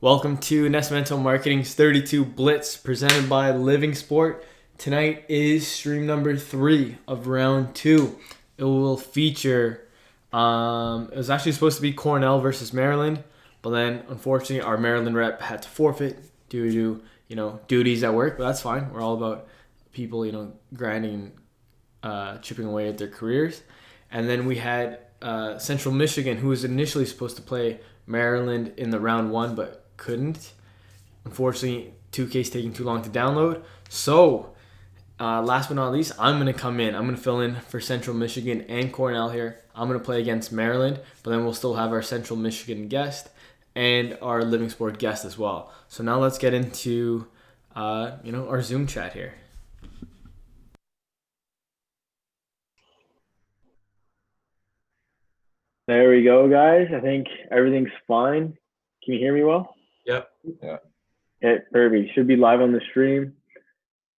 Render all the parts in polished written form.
Welcome to Nascimento Marketing's 32 Blitz presented by Living Sport. Tonight is stream number 3 of round 2. It will feature, it was actually supposed to be Cornell versus Maryland, but then unfortunately our Maryland rep had to forfeit due to, duties at work, but that's fine. We're all about people, grinding and chipping away at their careers. And then we had Central Michigan, who was initially supposed to play Maryland in the round 1, but couldn't. Unfortunately, 2K is taking too long to download. So, last but not least, I'm going to come in. I'm going to fill in for Central Michigan and Cornell here. I'm going to play against Maryland, but then we'll still have our Central Michigan guest and our Living Sport guest as well. So now let's get into, our Zoom chat here. There we go, guys. I think everything's fine. Can you hear me well? Yep. Yeah. Okay, perfect. Should be live on the stream.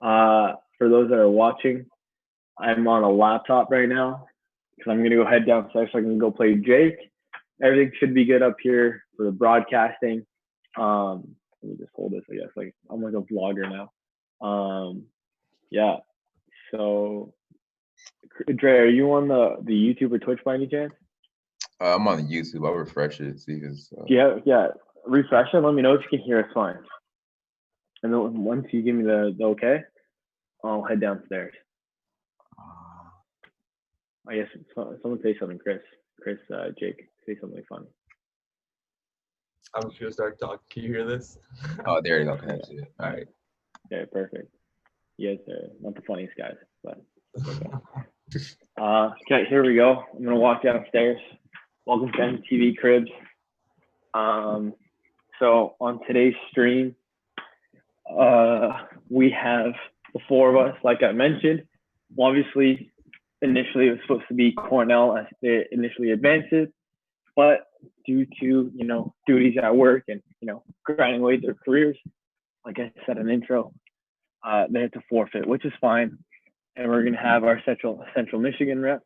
For those that are watching, I'm on a laptop right now because I'm going to go head downstairs so I can go play Jake. Everything should be good up here for the broadcasting. Let me just hold this, I guess. Like I'm like a vlogger now. Yeah. So, Dre, are you on the YouTube or Twitch by any chance? I'm on YouTube. I'll refresh it, see if it's. Yeah. Refresh it. Let me know if you can hear us fine. And then once you give me the okay, I'll head downstairs. I guess someone say something, Chris, Jake, say something fun. I'm just gonna start talking. Can you hear this? Oh, there you go. Okay, that's it. All right. Okay, perfect. You guys are not the funniest guys, but okay. Okay, here we go. I'm gonna walk downstairs. Welcome to MTV Cribs. So on today's stream, we have the 4 of us, like I mentioned. Obviously, initially it was supposed to be Cornell as they initially advanced it, but due to duties at work and grinding away their careers, like I said in the intro, they had to forfeit, which is fine. And we're gonna have our Central Michigan rep,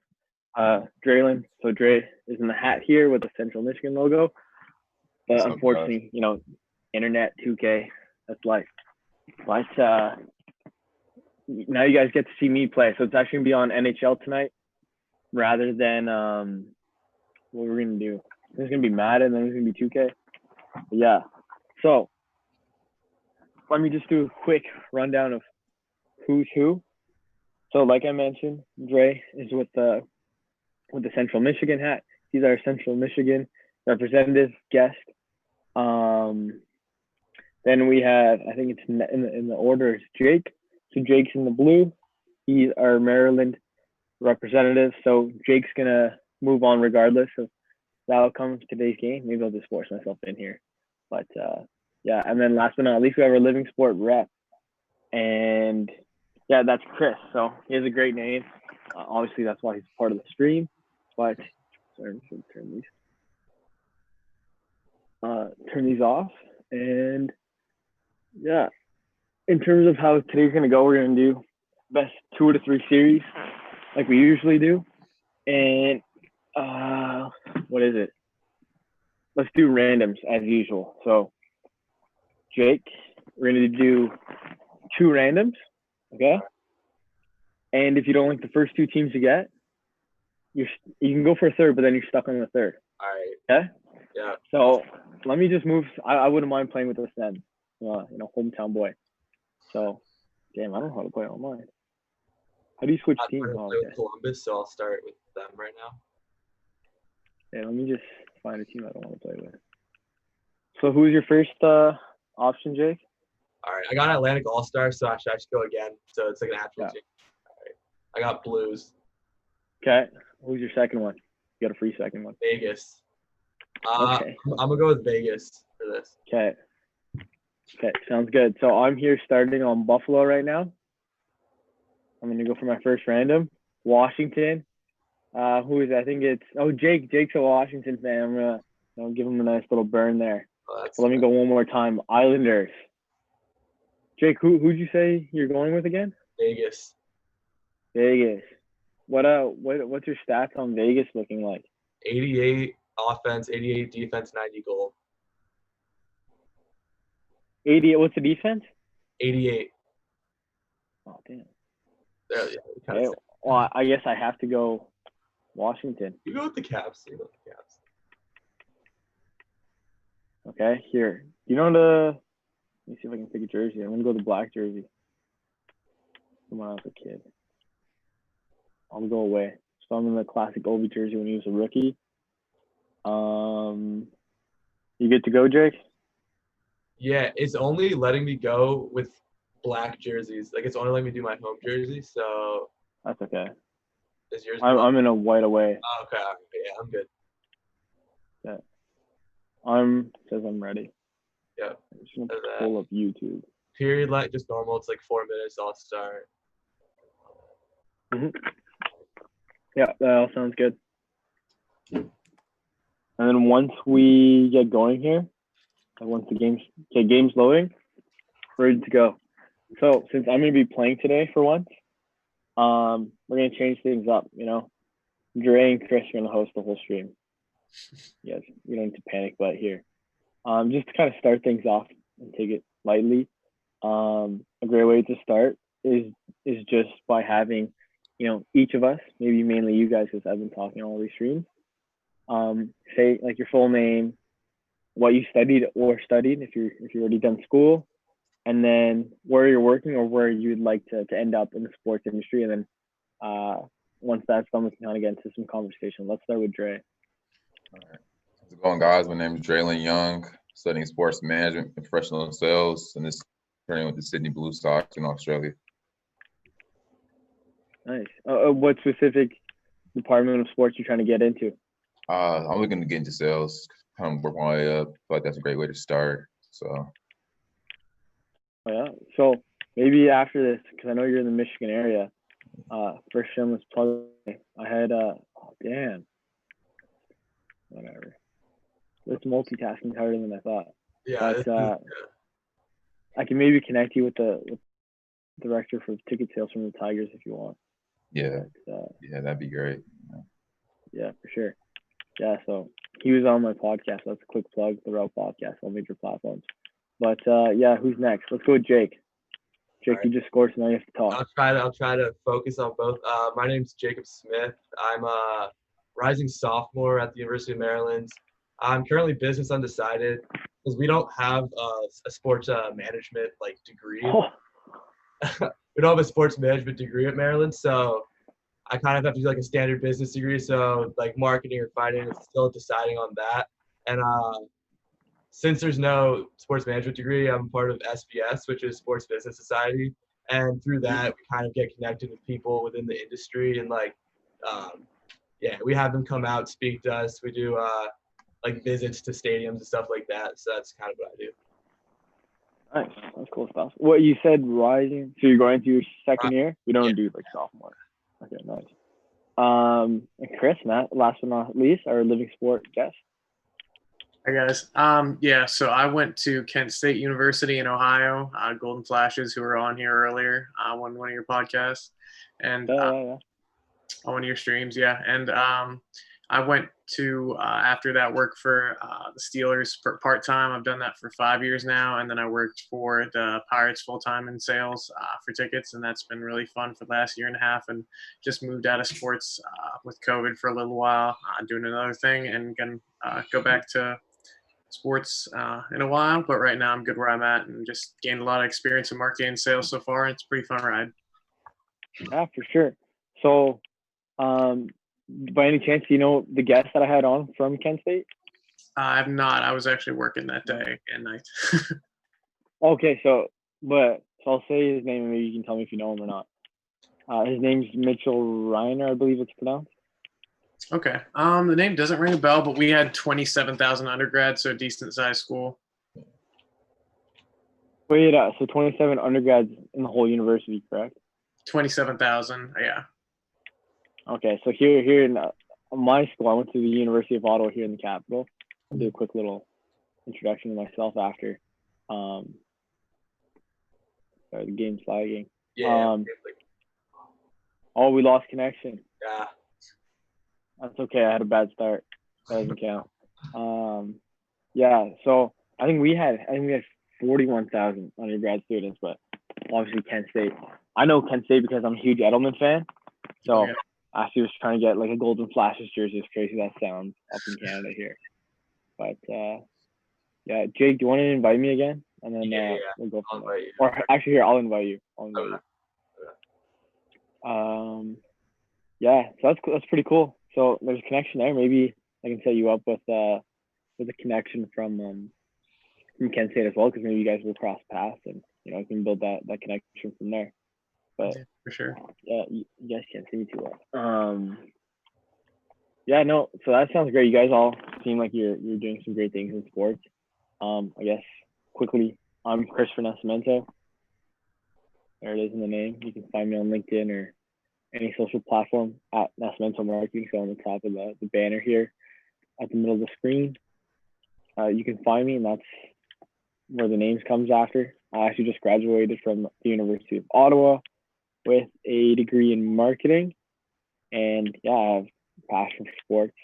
Draylon. So Dre is in the hat here with the Central Michigan logo. But unfortunately, internet 2K, that's life. But now you guys get to see me play. So it's actually gonna be on NHL tonight rather than what we're gonna do. There's gonna be Madden, and then there's gonna be 2K. But yeah. So let me just do a quick rundown of who's who. So like I mentioned, Dre is with the Central Michigan hat. He's our Central Michigan representative guest. Then we have, I think it's in the order is Jake. So Jake's in the blue. He's our Maryland representative. So Jake's gonna move on regardless of the outcome of today's game. Maybe I'll just force myself in here. But yeah, and then last but not least, we have our Living Sport rep. And yeah, that's Chris. So he has a great name. Obviously, that's why he's part of the stream. But sorry, I should turn these off. And yeah, in terms of how today's gonna go, we're gonna do best 2 out of 3 series like we usually do. And what is it? Let's do randoms as usual. So Jake, we're gonna do 2 randoms, okay? And if you don't like the first 2 teams you get, you can go for a third, but then you're stuck on the third. All right. Okay? Yeah. So let me just move. I wouldn't mind playing with this then. Hometown boy. So, damn, I don't know how to play online. How do you switch I'm teams? trying to play with Columbus, so I'll start with them right now. Yeah, let me just find a team I don't want to play with. So who's your first option, Jake? All right. I got Atlantic All-Star, so I should go again. So it's like an actual team. All right. I got Blues. Okay. Who's your second one? You got a free second one. Vegas. Okay. I'm gonna go with Vegas for this. Okay, sounds good. So I'm here starting on Buffalo right now. I'm gonna go for my first random. Washington. Who is it? I think it's Jake. Jake's a Washington fan. I'm gonna give him a nice little burn there. Let me go one more time. Islanders. Jake, who'd you say you're going with again? Vegas. What's your stats on Vegas looking like? 88 offense, 88 defense, 90 goal. 80. What's the defense? 88. Oh damn. There, yeah, Okay. Well, I guess I have to go Washington. You go with the Caps. You go with the Caps. Okay, here. You know the. Let me see if I can pick a jersey. I'm gonna go the black jersey. From when I was a kid. I'll go away. So I'm in the classic Obi jersey when he was a rookie. You good to go, Jake? Yeah, it's only letting me go with black jerseys. Like it's only letting me do my home jersey. So That's okay. is yours? I'm in a white away. Oh, okay. Yeah, I'm good. Says I'm ready. Yeah. I'm just gonna pull up YouTube. Period, like just normal. It's like 4 minutes. I'll start. Mm-hmm. Yeah, that all sounds good. And then once we get going here, once the game's loading, we're ready to go. So since I'm gonna be playing today for once, we're gonna change things up. You know, Dre and Chris are gonna host the whole stream. Yes, you don't need to panic, but here, just to kind of start things off and take it lightly. A great way to start is just by having, each of us, maybe mainly you guys, because I've been talking all these streams. Say like your full name, what you studied if you're already done school, and then where you're working or where you'd like to end up in the sports industry. And then once that's done, we can kind of get into some conversation. Let's start with Dre. All right. How's it going, guys? My name is Draylon Young, studying sports management and professional sales, and this training with the Sydney Blue Sox in Australia. Nice. What specific department of sports you're trying to get into? I'm looking to get into sales, kind of work my way up. I feel like that's a great way to start. So. Yeah. So maybe after this, because I know you're in the Michigan area, first shameless plug. I had whatever. It's multitasking harder than I thought. Yeah. But I can maybe connect you with the director for ticket sales from the Tigers if you want. Yeah. Yeah, that'd be great. Yeah, for sure. Yeah, so he was on my podcast. That's a quick plug, the Route Podcast on major platforms. But yeah, who's next? Let's go with Jake. Jake, right. You just scored, so now you have to talk. I'll try to focus on both. My name's Jacob Smith. I'm a rising sophomore at the University of Maryland. I'm currently business undecided because we don't have a sports management degree. Oh. We don't have a sports management degree at Maryland, so I kind of have to do a standard business degree. So marketing or finance, still deciding on that. And since there's no sports management degree, I'm part of SBS, which is Sports Business Society. And through that, we kind of get connected with people within the industry. And we have them come out, speak to us. We do visits to stadiums and stuff like that. So that's kind of what I do. Nice. That's cool stuff. What you said, rising. So you're going into your second year? We don't do sophomore. Okay, nice. And Chris, Matt, last but not least, our living sport guest. Hi guys. So I went to Kent State University in Ohio. Golden Flashes, who were on here earlier, on one of your podcasts, and on one of your streams. Yeah, and I went to after that work for the Steelers part time. I've done that for 5 years now, and then I worked for the Pirates full time in sales for tickets, and that's been really fun for the last year and a half. And just moved out of sports with COVID for a little while, doing another thing, and gonna go back to sports in a while. But right now I'm good where I'm at, and just gained a lot of experience in marketing and sales so far. It's a pretty fun ride. Yeah, for sure. So, by any chance, do you know the guest that I had on from Kent State? I've not. I was actually working that day and night. Okay, so I'll say his name, and maybe you can tell me if you know him or not. His name's Mitchell Reiner, I believe it's pronounced. Okay. The name doesn't ring a bell, but we had 27,000 undergrads, so a decent sized school. Wait, so 27 undergrads in the whole university, correct? 27,000, yeah. Okay, so here in my school, I went to the University of Ottawa here in the capital. I'll do a quick little introduction to myself after. Sorry, the game's lagging. Yeah. We lost connection. Yeah. That's okay. I had a bad start. That doesn't count. Yeah. So I think we had 41,000 undergrad students, but obviously Kent State. I know Kent State because I'm a huge Edelman fan. So I actually was trying to get like a Golden Flashes jersey, as crazy that sounds up in Canada here. But yeah, Jake, do you want to invite me again? And then we'll go from there. Or actually, here, I'll invite you. Yeah, so that's pretty cool. So there's a connection there. Maybe I can set you up with a connection from Kent State as well, because maybe you guys will cross paths and you can build that connection from there. But yeah, for sure. Yeah, you guys can't see me too well. Yeah, no. So that sounds great. You guys all seem like you're doing some great things in sports. I guess quickly, I'm Chris for Nascimento. There it is in the name. You can find me on LinkedIn or any social platform at Nascimento Marketing. So on the top of the banner here, at the middle of the screen, you can find me, and that's where the names comes after. I actually just graduated from the University of Ottawa with a degree in marketing, and yeah, I have a passion for sports.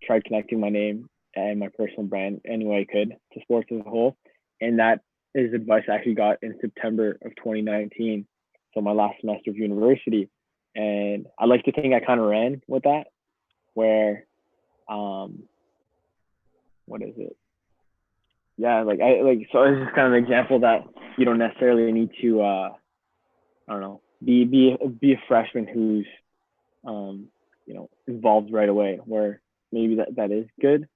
Tried connecting my name and my personal brand any way I could to sports as a whole, and that is advice I actually got in September of 2019, so my last semester of university. And I like to think I kind of ran with that, where what is it? Yeah, so it's just kind of an example that you don't necessarily need to I don't know, be a freshman who's involved right away, where maybe that is good,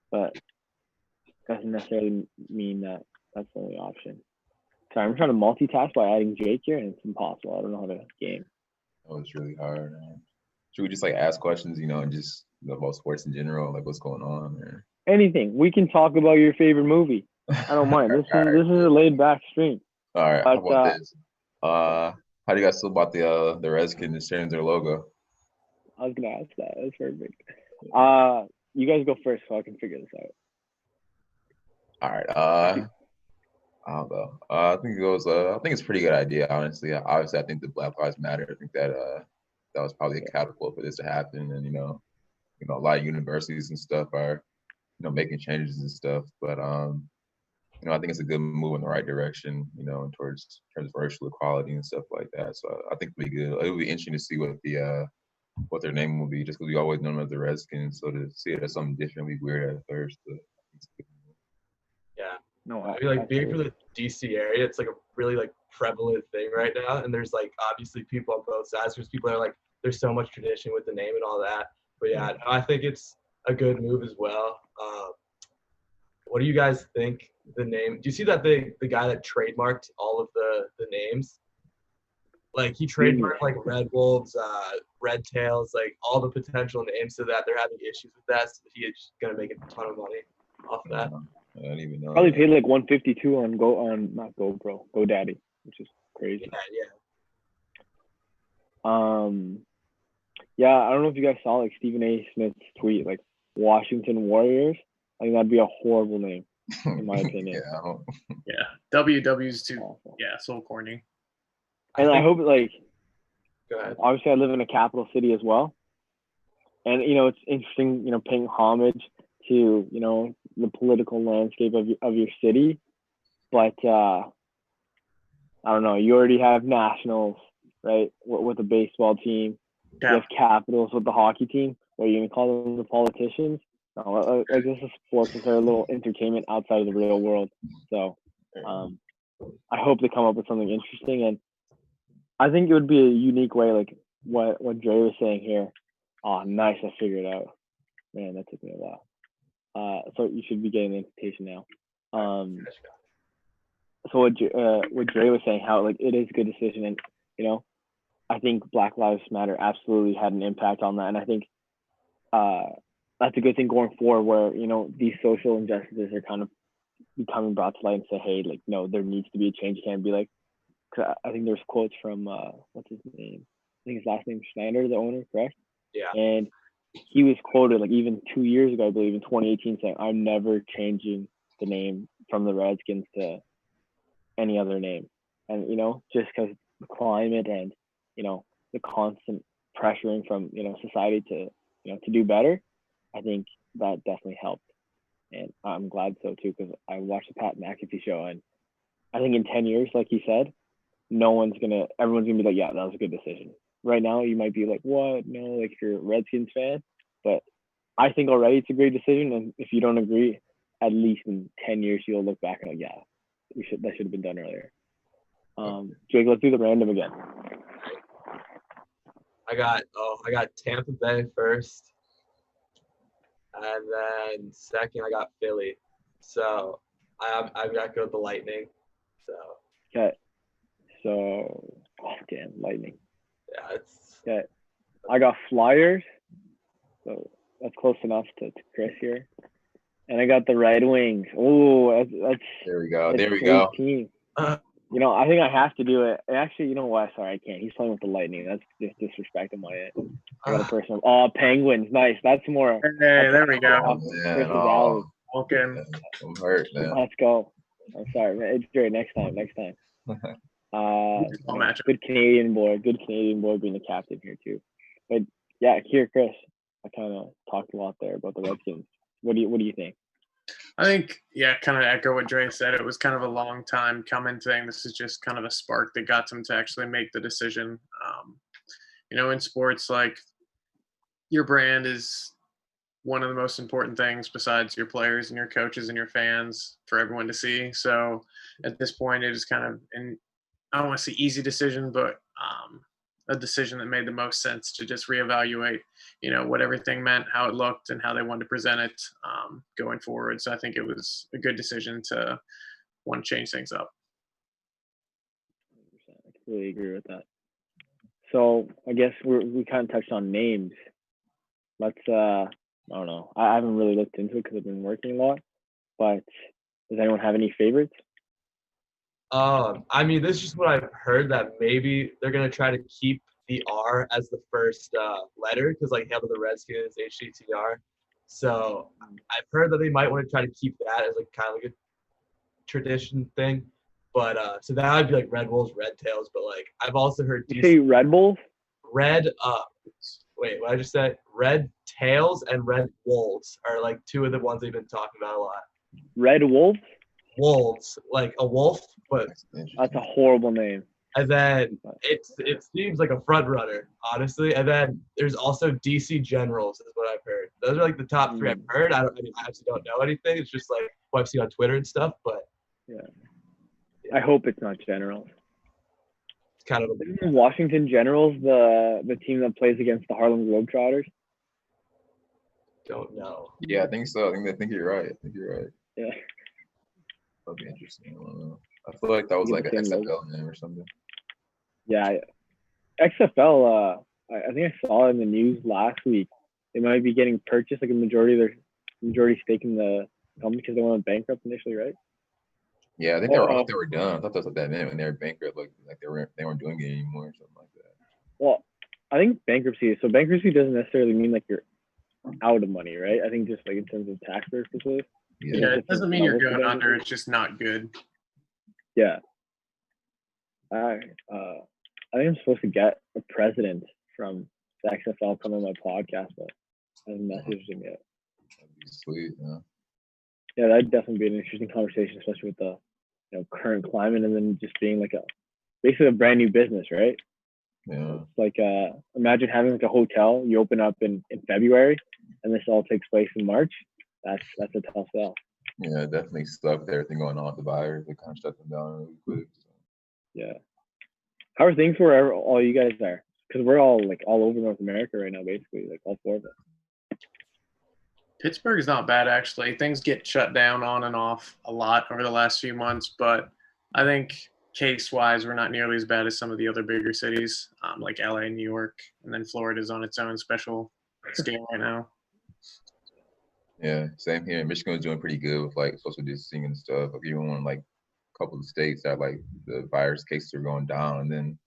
but doesn't necessarily mean that that's the only option. Sorry, I'm trying to multitask by adding Jake here, and it's impossible. I don't know how to game. Oh, it's really hard. Should we just ask questions, and just about sports in general, like what's going on? Or anything. We can talk about your favorite movie. I don't mind. This is a laid back stream. All right. How about this? How do you guys feel about the Redskins sharing their logo? I was gonna ask that. That's perfect. You guys go first so I can figure this All out. right. I don't know. I think it's a pretty good idea, honestly. Obviously, I think the Black Lives Matter. I think that was probably a catapult for this to happen, and a lot of universities and stuff are making changes and stuff. But I think it's a good move in the right direction, in terms of racial equality and stuff like that. So I think it'll be good. It'll be interesting to see what their name will be, just because we always know them as the Redskins. So to see it as something different will be weird at first. But yeah. No, I mean, being from the DC area, it's a really prevalent thing right now. And there's obviously people on both sides. There's people that are there's so much tradition with the name and all that. But yeah, no, I think it's a good move as well. What do you guys think the name? Do you see that the guy that trademarked all of the names? He trademarked Red Wolves, Red Tails, all the potential names, so that they're having issues with that. So he's gonna make a ton of money off that. I don't even know. Probably paid $152 on not GoPro, GoDaddy, which is crazy. Yeah, I don't know if you guys saw Stephen A. Smith's tweet, Washington Warriors. I think that'd be a horrible name, in my opinion. Yeah, WW's too. Awful. Yeah, so corny. And I hope Go ahead. Obviously I live in a capital city as well, and it's interesting, paying homage to the political landscape of your city, but I don't know. You already have Nationals, right, with the baseball team. Yeah. You have Capitals with the hockey team. What are you gonna call them, the politicians? No, this is sports. It's a little entertainment outside of the real world. So I hope they come up with something interesting, and I think it would be a unique way, what Dre was saying here. Oh, nice! I figured it out. Man, that took me a while. So you should be getting the invitation now. So what Dre was saying, how it is a good decision, and I think Black Lives Matter absolutely had an impact on that, and I think that's a good thing going forward, where these social injustices are kind of becoming brought to light and say, hey, no, there needs to be a change. You can't be cause I think there's quotes from what's his name? I think his last name is Schneider, the owner, correct? Yeah. And he was quoted even 2 years ago, I believe, in 2018, saying, "I'm never changing the name from the Redskins to any other name." And just because the climate and the constant pressuring from society to to do better, I think that definitely helped. and I'm glad so too because I watched the Pat McAfee show, and I think in 10 years, like he said, everyone's gonna be like, yeah, that was a good decision. Right now, you might be like, what? No, like if you're a Redskins fan, but I think already it's a great decision, and if you don't agree, at least in 10 years you'll look back and like, yeah, that should have been done earlier. Jake, let's do the random again. I got Tampa Bay first, and then second I got Philly. So I've got to go with the Lightning. So Okay. So, damn, Lightning. yeah, it's Okay. I got Flyers. So that's close enough to Chris here. And I got the Red Wings. Oh, that's There we go. There we great go. team. I think I have to do it. Actually, you know what? Sorry, I can't. He's playing with the Lightning. That's just disrespect on my end. I got a personal. Oh, Penguins. Nice. That's more. Hey, there we go. Oh, man. Oh, Welcome. I'm hurt, man. Let's go. I'm sorry, man. It's great. Next time. Good Canadian boy being the captain here too. But yeah, here, Chris, I kind of talked a lot there about the Redskins. What do you think? I think, yeah, kind of echo what Dre said. It was kind of a long time coming thing. This is just kind of a spark that got them to actually make the decision. In sports, like, your brand is one of the most important things besides your players and your coaches and your fans for everyone to see. So at this point, it is kind of I don't want to say easy decision, but a decision that made the most sense to just reevaluate, what everything meant, how it looked, and how they wanted to present it going forward. So I think it was a good decision to want to change things up. 100%. I completely agree with that. So I guess we kind of touched on names. Let's I don't know. I haven't really looked into it because I've been working a lot. But does anyone have any favorites? I mean, this is just what I've heard, that maybe they're going to try to keep the R as the first letter because, like, how the Redskins, HTTR. So I've heard that they might want to try to keep that as, like, kind of like a tradition thing. But so that would be like Red Wolves, Red Tails. But, like, I've also heard you say Red Bulls? Red wait, what I just said? Red Tails and Red Wolves are, like, two of the ones they've been talking about a lot. Red Wolves? Wolves, like a wolf, but that's a horrible name. And then it seems like a front runner, honestly. And then there's also DC Generals, is what I've heard. Those are like the top three I've heard. I actually don't know anything. It's just like what I've seen on Twitter and stuff. But yeah, I hope it's not Generals. It's kind of Washington Generals, the team that plays against the Harlem Globetrotters. Don't know. Yeah, I think so. I think you're right. Yeah. That'd be interesting. I don't know. I feel like that was like an XFL name or something. Yeah, XFL. I think I saw it in the news last week. They might be getting purchased, like a majority stake in the company because they went bankrupt initially, right? Yeah, I think they were done. I thought that's what that meant when they were bankrupt, like they weren't doing it anymore or something like that. Well, I think bankruptcy doesn't necessarily mean like you're out of money, right? I think just like in terms of tax purposes. Yeah, it doesn't mean you're going under. It's just not good. Yeah. I think I'm supposed to get a president from the XFL come on my podcast, but I haven't messaged him yet. That'd be sweet, yeah. Yeah, that'd definitely be an interesting conversation, especially with the current climate, and then just being like basically a brand new business, right? Yeah. It's like imagine having like a hotel you open up in February, and this all takes place in March. That's a tough sell. Yeah, definitely stuck with everything going on with the virus. It kind of shut them down really quick. So. Yeah. How are things wherever all you guys are? Because we're all like all over North America right now, basically, like all four of us. Pittsburgh is not bad, actually. Things get shut down on and off a lot over the last few months, but I think case-wise, we're not nearly as bad as some of the other bigger cities, like LA and New York, and then Florida's on its own special scale right now. Yeah, same here. Michigan was doing pretty good with like social distancing and stuff. Like even when like a couple of states that like the virus cases are going down, and then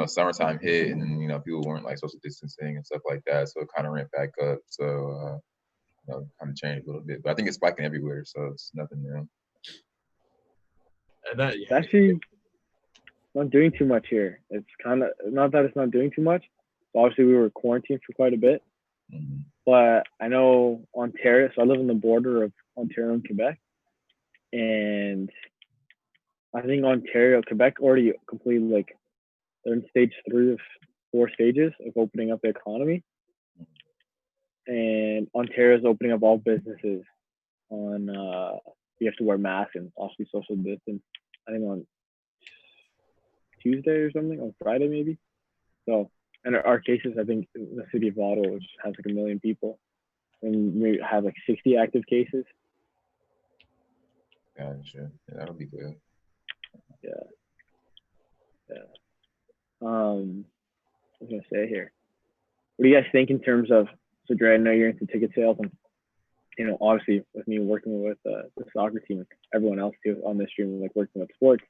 summertime hit, and then people weren't like social distancing and stuff like that, so it kind of ramped back up. So kind of changed a little bit, but I think it's spiking everywhere, so it's nothing new. It's actually not doing too much here. It's kind of not that it's not doing too much. Obviously, we were quarantined for quite a bit. Mm-hmm. But I know Ontario, so I live on the border of Ontario and Quebec. And I think Quebec already completed like they're in stage 3 of 4 stages of opening up the economy. And Ontario's opening up all businesses on you have to wear masks and obviously social distance. I think on Tuesday or something, on Friday maybe. So, and our cases, I think in the city of Ottawa, which has like 1 million people, and we have like 60 active cases. Gotcha. Yeah, that'll be good. Yeah. What was I gonna say here? What do you guys think in terms of? So, Dre, I know you're into ticket sales, and obviously with me working with the soccer team, and everyone else too on this stream, like working with sports.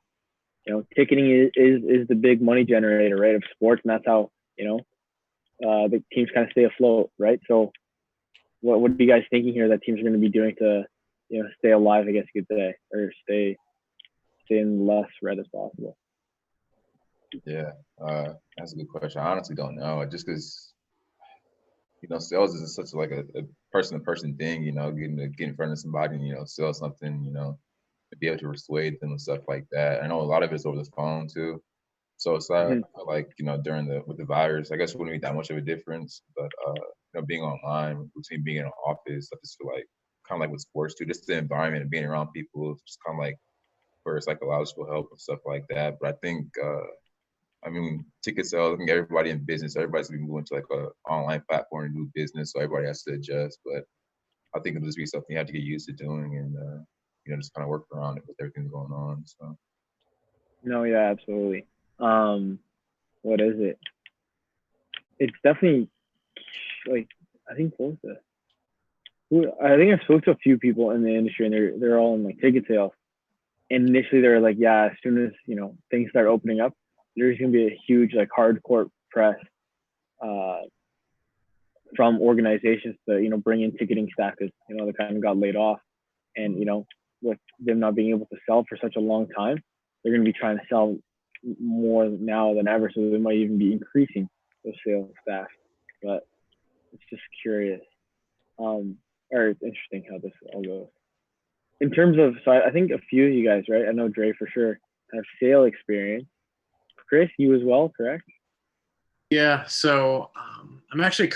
Ticketing is the big money generator, right, of sports, and that's how the teams kind of stay afloat, right? So, what are you guys thinking here that teams are going to be doing to stay alive, I guess you could say, or stay in less red as possible? Yeah, that's a good question. I honestly don't know. Just because sales is such like a person-to-person thing. Getting to get in front of somebody and sell something. To be able to persuade them and stuff like that. I know a lot of it's over the phone too. So it's like, like during with the virus, I guess it wouldn't be that much of a difference. But being online between being in an office, I just feel like kind of like with sports too, just the environment and being around people, just kind of like for psychological help and stuff like that. But I think, ticket sales, I think everybody in business, everybody's gonna be moving to like a online platform and do business, so everybody has to adjust. But I think it'll just be something you have to get used to doing and just kind of work around it with everything going on. So. No, yeah, absolutely. What is it? It's definitely like I think I spoke to a few people in the industry, and they're all in like ticket sales. And initially they're like, yeah, as soon as things start opening up, there's gonna be a huge like hardcore press from organizations to bring in ticketing staff because they kind of got laid off, and with them not being able to sell for such a long time, they're going to be trying to sell more now than ever, so they might even be increasing those sales staff. But it's just curious, or it's interesting how this all goes. In terms of, so I think a few of you guys, right? I know Dre for sure have sale experience. Chris, you as well, correct? Yeah, so I'm actually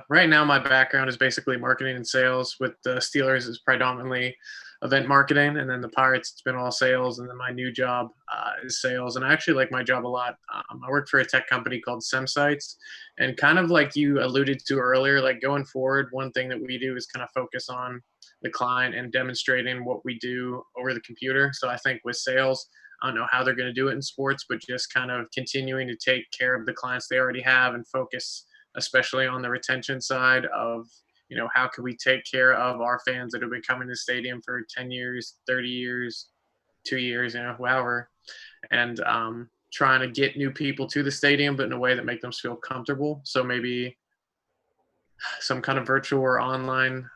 right now my background is basically marketing and sales. With the Steelers is predominantly event marketing, and then the Pirates it's been all sales, and then my new job is sales. And I actually like my job a lot. I work for a tech company called SemSites, and kind of like you alluded to earlier, like going forward, one thing that we do is kind of focus on the client and demonstrating what we do over the computer. So I think with sales, I don't know how they're going to do it in sports, but just kind of continuing to take care of the clients they already have and focus especially on the retention side of, how can we take care of our fans that have been coming to the stadium for 10 years, 30 years, 2 years, however, and trying to get new people to the stadium, but in a way that make them feel comfortable. So maybe some kind of virtual or online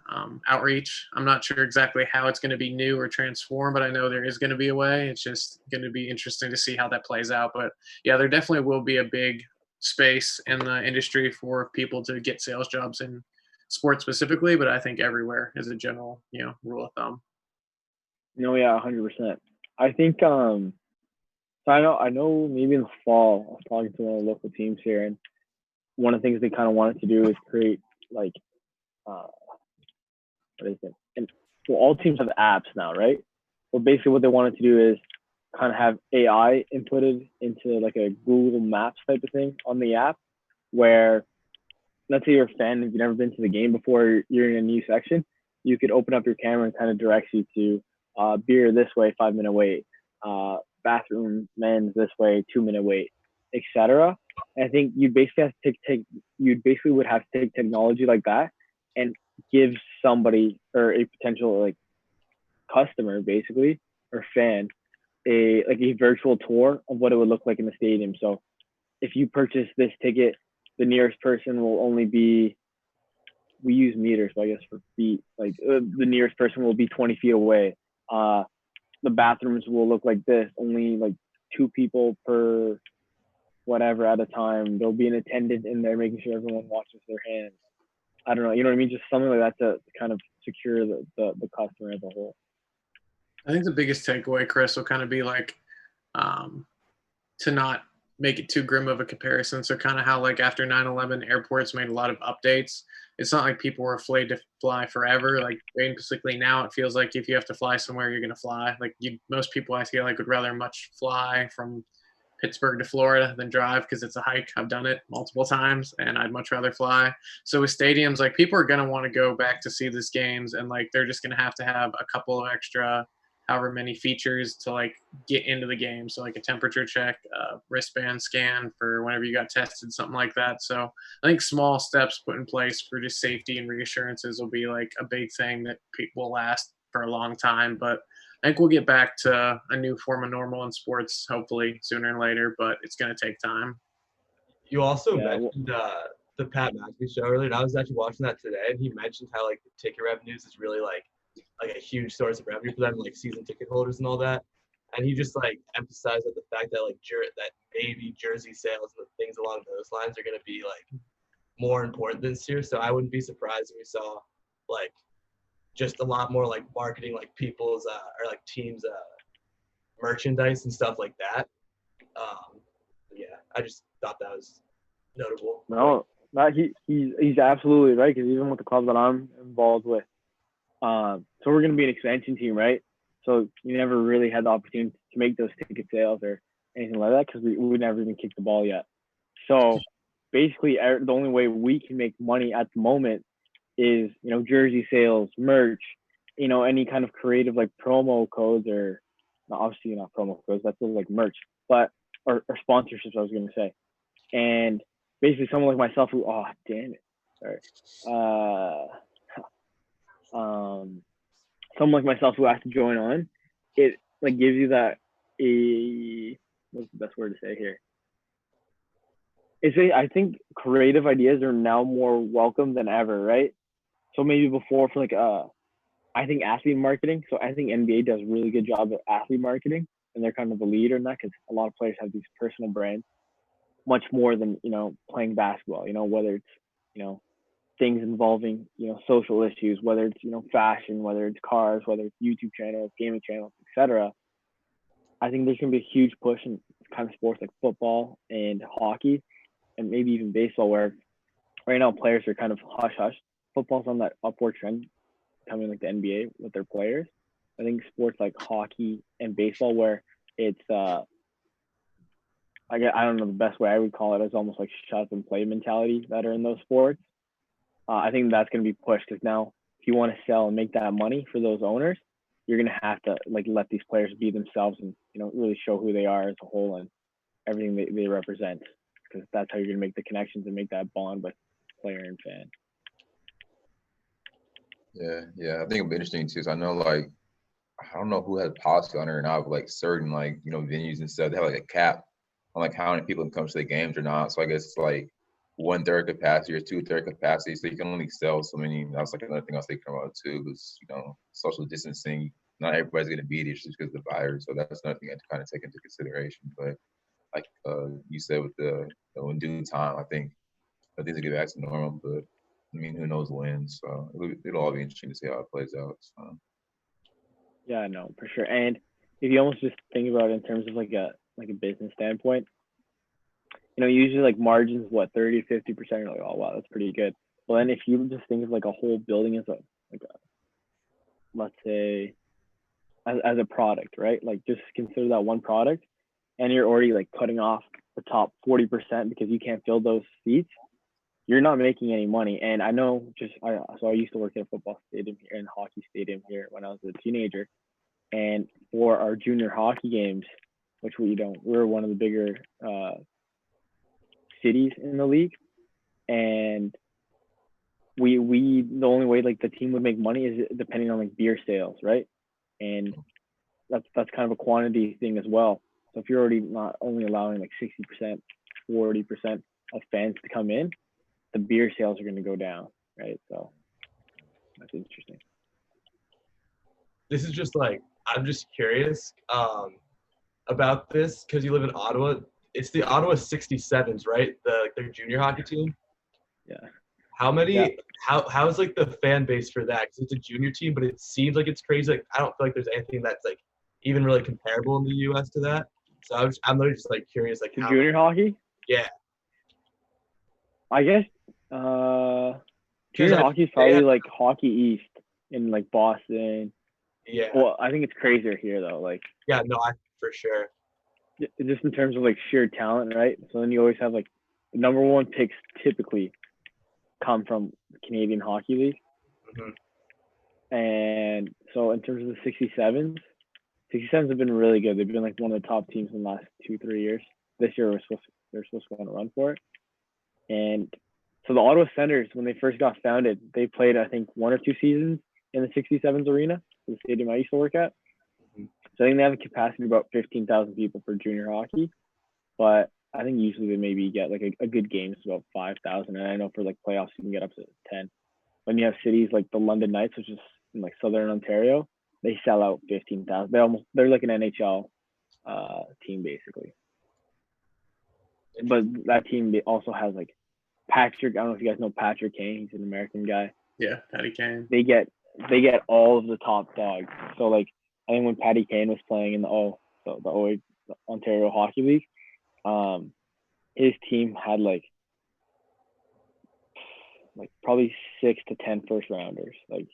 outreach. I'm not sure exactly how it's going to be new or transformed, but I know there is going to be a way. It's just going to be interesting to see how that plays out. But yeah, there definitely will be a big space in the industry for people to get sales jobs in sports specifically, but I think everywhere is a general, rule of thumb. No, yeah, 100%. I think so I know maybe in the fall I was talking to one of the local teams here, and one of the things they kind of wanted to do is create like what is it? And so all teams have apps now, right? Well, basically what they wanted to do is kind of have AI inputted into like a Google Maps type of thing on the app, where let's say you're a fan and you've never been to the game before, you're in a new section, you could open up your camera and kind of directs you to beer this way, 5-minute wait, bathroom men's this way, 2-minute wait, etc. I think you basically have to would have to take technology like that and give somebody or a potential like customer basically or fan a virtual tour of what it would look like in the stadium. So if you purchase this ticket, the nearest person will only be, we use meters, so I guess for feet, like the nearest person will be 20 feet away. The bathrooms will look like this, only like 2 people per whatever at a time. There'll be an attendant in there making sure everyone washes their hands. I don't know, you know what I mean? Just something like that to kind of secure the customer as a whole. I think the biggest takeaway, Chris, will kind of be like to not make it too grim of a comparison. So kind of how like after 9/11, airports made a lot of updates. It's not like people were afraid to fly forever. Like basically now it feels like if you have to fly somewhere, you're going to fly. Like most people I feel like would rather much fly from Pittsburgh to Florida than drive because it's a hike. I've done it multiple times and I'd much rather fly. So with stadiums, like people are going to want to go back to see these games and like they're just going to have a couple of extra however many features to like get into the game. So like a temperature check, wristband scan for whenever you got tested, something like that. So I think small steps put in place for just safety and reassurances will be like a big thing that will last for a long time. But I think we'll get back to a new form of normal in sports, hopefully sooner or later, but it's going to take time. You also mentioned the Pat McAfee show earlier, and I was actually watching that today, and he mentioned how like the ticket revenues is really like a huge source of revenue for them, like season ticket holders and all that. And he just like emphasized that the fact that like that maybe jersey sales and things along those lines are going to be like more important this year. So I wouldn't be surprised if we saw like just a lot more like marketing, like people's or like teams merchandise and stuff like that. Yeah, I just thought that was notable. No, he's absolutely right, because even with the club that I'm involved with, so we're going to be an expansion team, right? So you never really had the opportunity to make those ticket sales or anything like that because we never even kicked the ball yet. So basically, the only way we can make money at the moment is, you know, jersey sales, merch, you know, any kind of creative like promo codes or obviously not promo codes, that's like merch, but or sponsorships, I was going to say. And basically someone like myself who, oh, damn it. Sorry. Someone like myself who has to join on, it like gives you that what's the best word to say here? I think creative ideas are now more welcome than ever, right? So maybe before for like I think athlete marketing. So I think NBA does a really good job of athlete marketing, and they're kind of a leader in that because a lot of players have these personal brands, much more than, you know, playing basketball. You know, whether it's, you know, things involving, you know, social issues, whether it's, you know, fashion, whether it's cars, whether it's YouTube channels, gaming channels, etc. I think there's going to be a huge push in kind of sports like football and hockey and maybe even baseball, where right now players are kind of hush-hush. Football's on that upward trend coming like the NBA with their players. I think sports like hockey and baseball, where it's I don't know, the best way I would call it is almost like shut up and play mentality that are in those sports. I think that's going to be pushed because now if you want to sell and make that money for those owners, you're going to have to like let these players be themselves and, you know, really show who they are as a whole and everything they represent, because that's how you're going to make the connections and make that bond with player and fan. Yeah, I think it'll be interesting too. So I know, like, I don't know who has policy on it or not, but like certain like, you know, venues and stuff, they have like a cap on like how many people can come to the games or not. So I guess it's like 1/3 capacity or 2/3 capacity, so you can only sell so many. That's like another thing I was thinking about too, is, you know, social distancing. Not everybody's gonna be there just because of the virus, so that's another thing I have to kind of take into consideration. But like you said, with in due time, I think things will get back to normal. But I mean, who knows when? So it'll all be interesting to see how it plays out. So. Yeah, no, for sure. And if you almost just think about it in terms of like a business standpoint, you know, usually like margins, what, 30, 50%, you're like, oh, wow, that's pretty good. Well, then if you just think of like a whole building as let's say, as a product, right? Like just consider that one product and you're already like cutting off the top 40% because you can't fill those seats, you're not making any money. And I know I used to work at a football stadium here and hockey stadium here when I was a teenager. And for our junior hockey games, which we're one of the bigger cities in the league, and we the only way like the team would make money is depending on like beer sales, right? And that's kind of a quantity thing as well. So if you're already not only allowing like 60%, 40% of fans to come in, the beer sales are going to go down, right? So that's interesting. This is just like, I'm just curious about this because you live in Ottawa. It's the Ottawa 67s, right? Their junior hockey team. Yeah. How many? Yeah. How's like the fan base for that? Because it's a junior team, but it seems like it's crazy. Like I don't feel like there's anything that's like even really comparable in the U.S. to that. So I'm literally just like curious, like To how. junior hockey? Yeah. I guess junior hockey is probably like Hockey East in like Boston. Yeah. Well, I think it's crazier here though. Like Yeah. No, for sure. just in terms of like sheer talent, right? So then you always have like the number one picks typically come from the Canadian Hockey League. Mm-hmm. And so in terms of the 67s, 67s have been really good. They've been like one of the top teams in the last 2-3 years. This year they're supposed to go on a run for it. And so the Ottawa Senators, when they first got founded, they played I think 1 or 2 seasons in the 67s arena, the stadium I used to work at. Mm-hmm. So I think they have a capacity of about 15,000 people for junior hockey. But I think usually they maybe get like a good game is about 5,000. And I know for like playoffs you can get up to 10. When you have cities like the London Knights, which is in like southern Ontario, they sell out 15,000. They're like an NHL team basically. But that team also has like Patrick. I don't know if you guys know Patrick Kane. He's an American guy. Yeah, Patty Kane. They get all of the top dogs. So like I think when Patty Kane was playing in the Ontario Hockey League, his team had like probably 6 to 10 first rounders. Like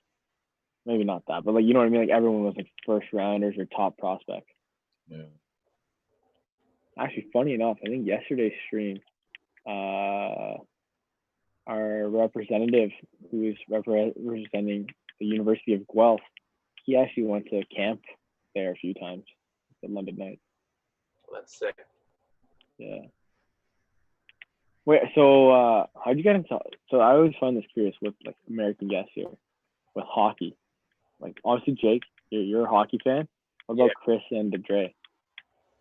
maybe not that, but like you know what I mean. Like everyone was like first rounders or top prospects. Yeah. Actually, funny enough, I think yesterday's stream, our representative who is representing the University of Guelph, he actually went to camp there a few times, the London Knights. Well, that's sick. Yeah. Wait, so how'd you get into? So I always find this curious with like American guests here, with hockey. Like obviously, Jake, you're a hockey fan. What about Chris and Dre?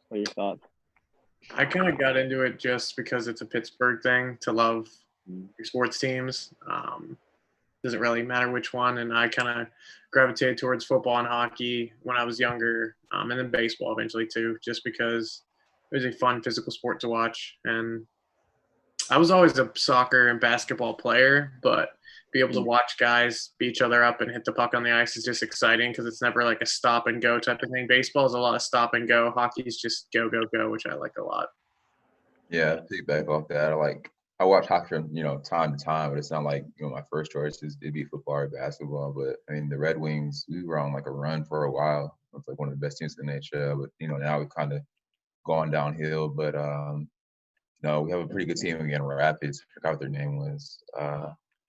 What are your thoughts? I kind of got into it just because it's a Pittsburgh thing to love your sports teams. Doesn't really matter which one, and I kind of gravitated towards football and hockey when I was younger, and then baseball eventually too, just because it was a fun physical sport to watch. And I was always a soccer and basketball player, but be able to watch guys beat each other up and hit the puck on the ice is just exciting because it's never like a stop and go type of thing. Baseball is a lot of stop and go. Hockey is just go, go, go, which I like a lot. Yeah, piggyback off that. I watch hockey from time to time, but it's not like my first choice it'd be football or basketball. But I mean, the Red Wings, we were on like a run for a while. It's like one of the best teams in the NHL. But now we've kind of gone downhill. But no, we have a pretty good team again. Rapids, I forgot what their name was.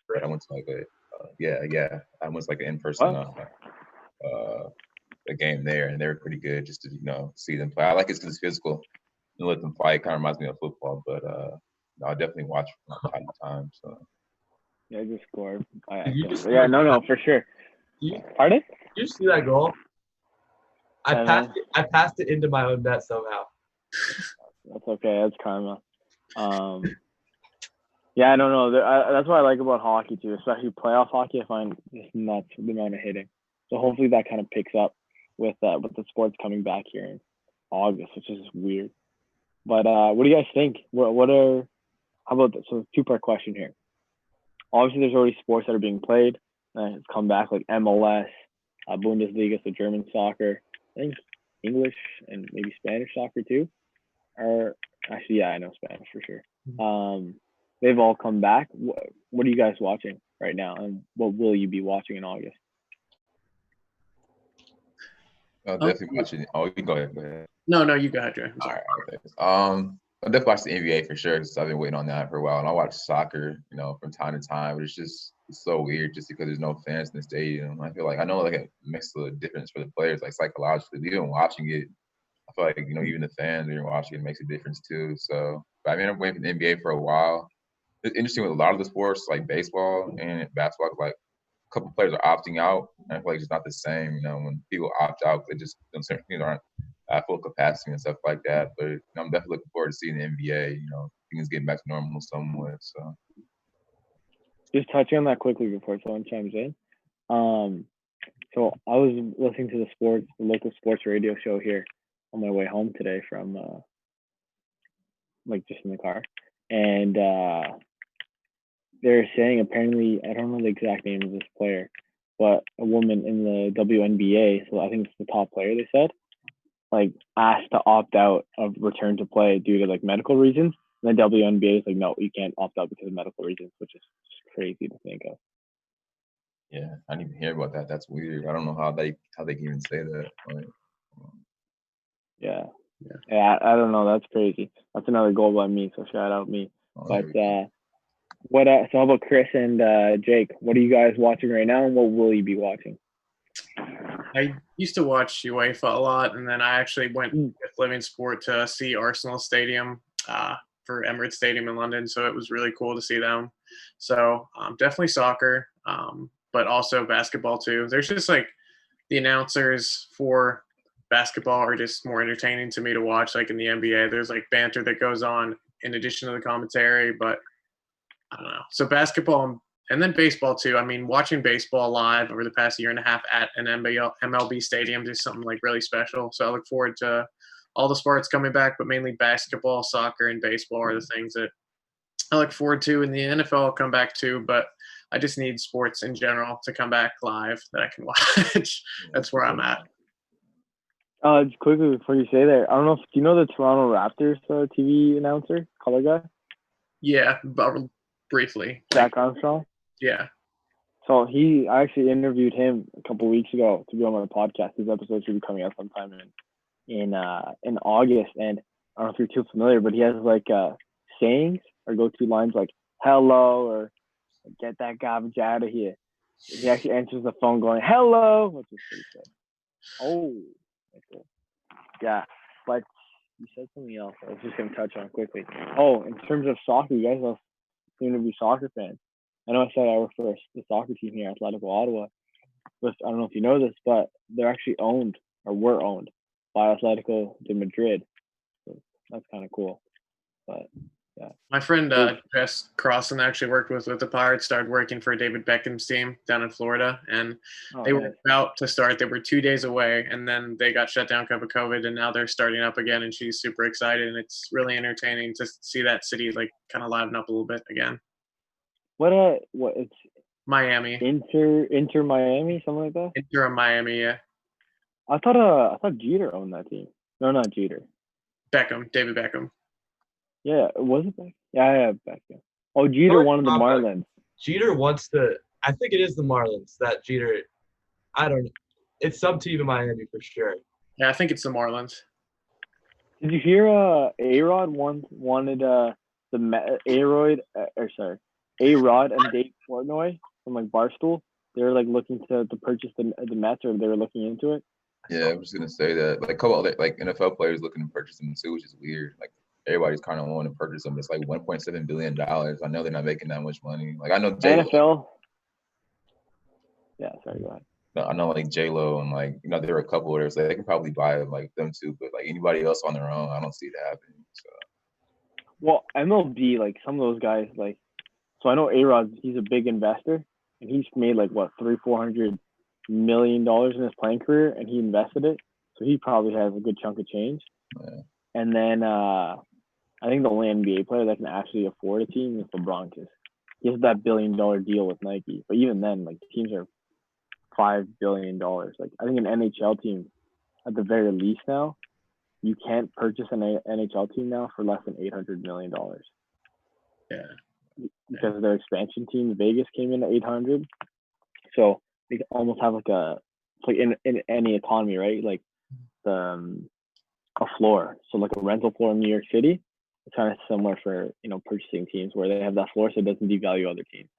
But I went to like I went to like an in-person a game there, and they were pretty good. Just to see them play. I like it because it's physical. And let them fight. Kind of reminds me of football, but I definitely watch from time to time. So yeah, I just scored. No, for sure. Pardon? Did you see that goal? I passed it into my own net somehow. That's okay. That's karma. Yeah, I don't know. That's what I like about hockey too, especially playoff hockey. I find just nuts the amount of hitting. So hopefully that kind of picks up with the sports coming back here in August, which is weird. But what do you guys think? How about this? So 2-part question here. Obviously, there's already sports that are being played. It's come back like MLS, Bundesliga, so German soccer. I think English and maybe Spanish soccer too. Or actually, yeah, I know Spanish for sure. They've all come back. What are you guys watching right now, and what will you be watching in August? I'll definitely watch it. Oh, you go ahead. No, you go ahead, Dre. All right. I'll definitely watch the NBA for sure because I've been waiting on that for a while. And I watch soccer, from time to time, but it's so weird just because there's no fans in the stadium. I feel like I know like it makes a difference for the players, like psychologically. Even watching it, I feel like even the fans when you're watching it makes a difference too. So, but I mean, I've been waiting for the NBA for a while. It's interesting with a lot of the sports like baseball and basketball, like a couple players are opting out. And I feel like it's not the same, when people opt out, they just certain things aren't at full capacity and stuff like that. But I'm definitely looking forward to seeing the NBA, things getting back to normal somewhat. So just touching on that quickly before someone chimes in. So I was listening to the local sports radio show here on my way home today from just in the car. And they're saying apparently, I don't know the exact name of this player, but a woman in the WNBA, so I think it's the top player, they said, like asked to opt out of return to play due to like medical reasons. And the WNBA is like, no, you can't opt out because of medical reasons, which is just crazy to think of. Yeah, I didn't even hear about that. That's weird. I don't know how they can even say that. Like, yeah. I don't know. That's crazy. That's another goal by me. So shout out me. But what? So how about Chris and Jake? What are you guys watching right now, and what will you be watching? I used to watch UEFA a lot, and then I actually went with Living Sport to see Arsenal Stadium for Emirates Stadium in London. So it was really cool to see them. So definitely soccer, but also basketball too. There's just like the announcers for basketball are just more entertaining to me to watch. Like in the NBA, there's like banter that goes on in addition to the commentary, but I don't know. So basketball and then baseball too. I mean, watching baseball live over the past year and a half at an MLB stadium is something like really special. So I look forward to all the sports coming back, but mainly basketball, soccer, and baseball are the things that I look forward to. And the NFL will come back too, but I just need sports in general to come back live that I can watch. That's where I'm at. Just quickly before you say that, I don't know if do you know the Toronto Raptors TV announcer, color guy? Yeah, but briefly. Jack Armstrong. Yeah. So I actually interviewed him a couple weeks ago to be on my podcast. His episode should be coming out sometime in August, and I don't know if you're too familiar, but he has like sayings or go-to lines like "hello" or "get that garbage out of here." He actually answers the phone going "hello," which is pretty good. Oh, that's cool. Yeah, but you said something else. I was just gonna touch on quickly. Oh, in terms of soccer, you guys seem to be soccer fans. I know I said I work for the soccer team here, Atletico Ottawa. But I don't know if you know this, but they're actually were owned by Atletico de Madrid. So that's kind of cool. But yeah. My friend Jess Crossan actually worked with the Pirates, started working for David Beckham's team down in Florida. And they were about to start. They were 2 days away, and then they got shut down because of COVID, and now they're starting up again, and she's super excited. And it's really entertaining to see that city like kind of liven up a little bit again. What it's Miami. Inter Miami, something like that? Inter Miami, yeah. I thought Jeter owned that team. No, not Jeter. Beckham, David Beckham. Yeah, was it Beckham? Yeah, Beckham. Oh, Jeter wanted the Marlins. Jeter wants I think it is the Marlins that Jeter, I don't know. It's some team in Miami for sure. Yeah, I think it's the Marlins. Did you hear A-Rod wanted A-Rod and Dave Portnoy from like Barstool? They were like looking to purchase the Mets, or they were looking into it. Yeah, I was gonna say that. Like a couple other like NFL players looking to purchase them too, which is weird. Like everybody's kind of wanting to purchase them. It's like $1.7 billion. I know they're not making that much money. Like I know NFL. Yeah, sorry, go ahead. I know like J-Lo and like there are a couple others they can probably buy like them too, but like anybody else on their own, I don't see it happening. So. Well, MLB, like some of those guys, like so I know A-Rod, he's a big investor, and he's made like what $300-400 million in his playing career, and he invested it, so he probably has a good chunk of change. Yeah. And then I think the only NBA player that can actually afford a team is LeBron, because he has that $1 billion deal with Nike. But even then, like teams are $5 billion. Like I think an NHL team, at the very least now, you can't purchase an NHL team now for less than $800 million. Yeah. Because their expansion team, Vegas, came in at 800. So they almost have like in any economy, right? Like a floor. So like a rental floor in New York City, it's kind of similar for purchasing teams, where they have that floor so it doesn't devalue other teams.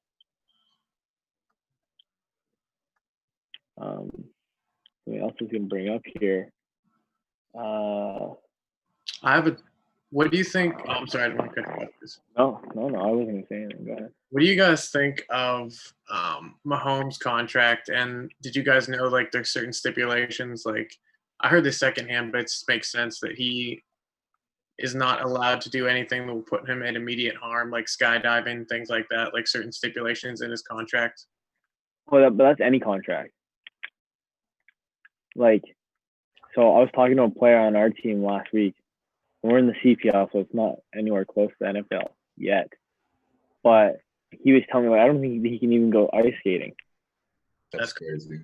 Something else I was gonna bring up here. What do you think? Oh, I'm sorry, I don't want to cut you off. No, I wasn't gonna say anything. Go ahead. What do you guys think of Mahomes' contract? And did you guys know like there's certain stipulations? Like I heard the secondhand bits make sense that he is not allowed to do anything that will put him in immediate harm, like skydiving, things like that, like certain stipulations in his contract. Well, but that's any contract. Like, so I was talking to a player on our team last week. We're in the CPL, so it's not anywhere close to the NFL yet. But he was telling me, like, I don't think he can even go ice skating. That's crazy.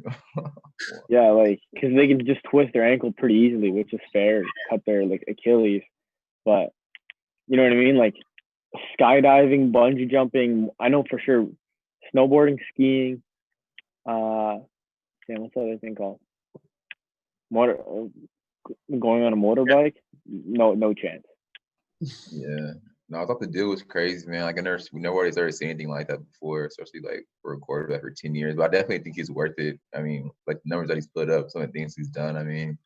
Yeah, like, because they can just twist their ankle pretty easily, which is fair, cut their, like, Achilles. But, you know what I mean? Like, skydiving, bungee jumping, I know for sure, snowboarding, skiing, what's the other thing called? Going on a motorbike? No chance. Yeah. No, I thought the deal was crazy, man. Like, nobody's ever seen anything like that before, especially like for a quarterback for 10 years. But I definitely think he's worth it. I mean, like the numbers that he's put up, some of the things he's done. I mean,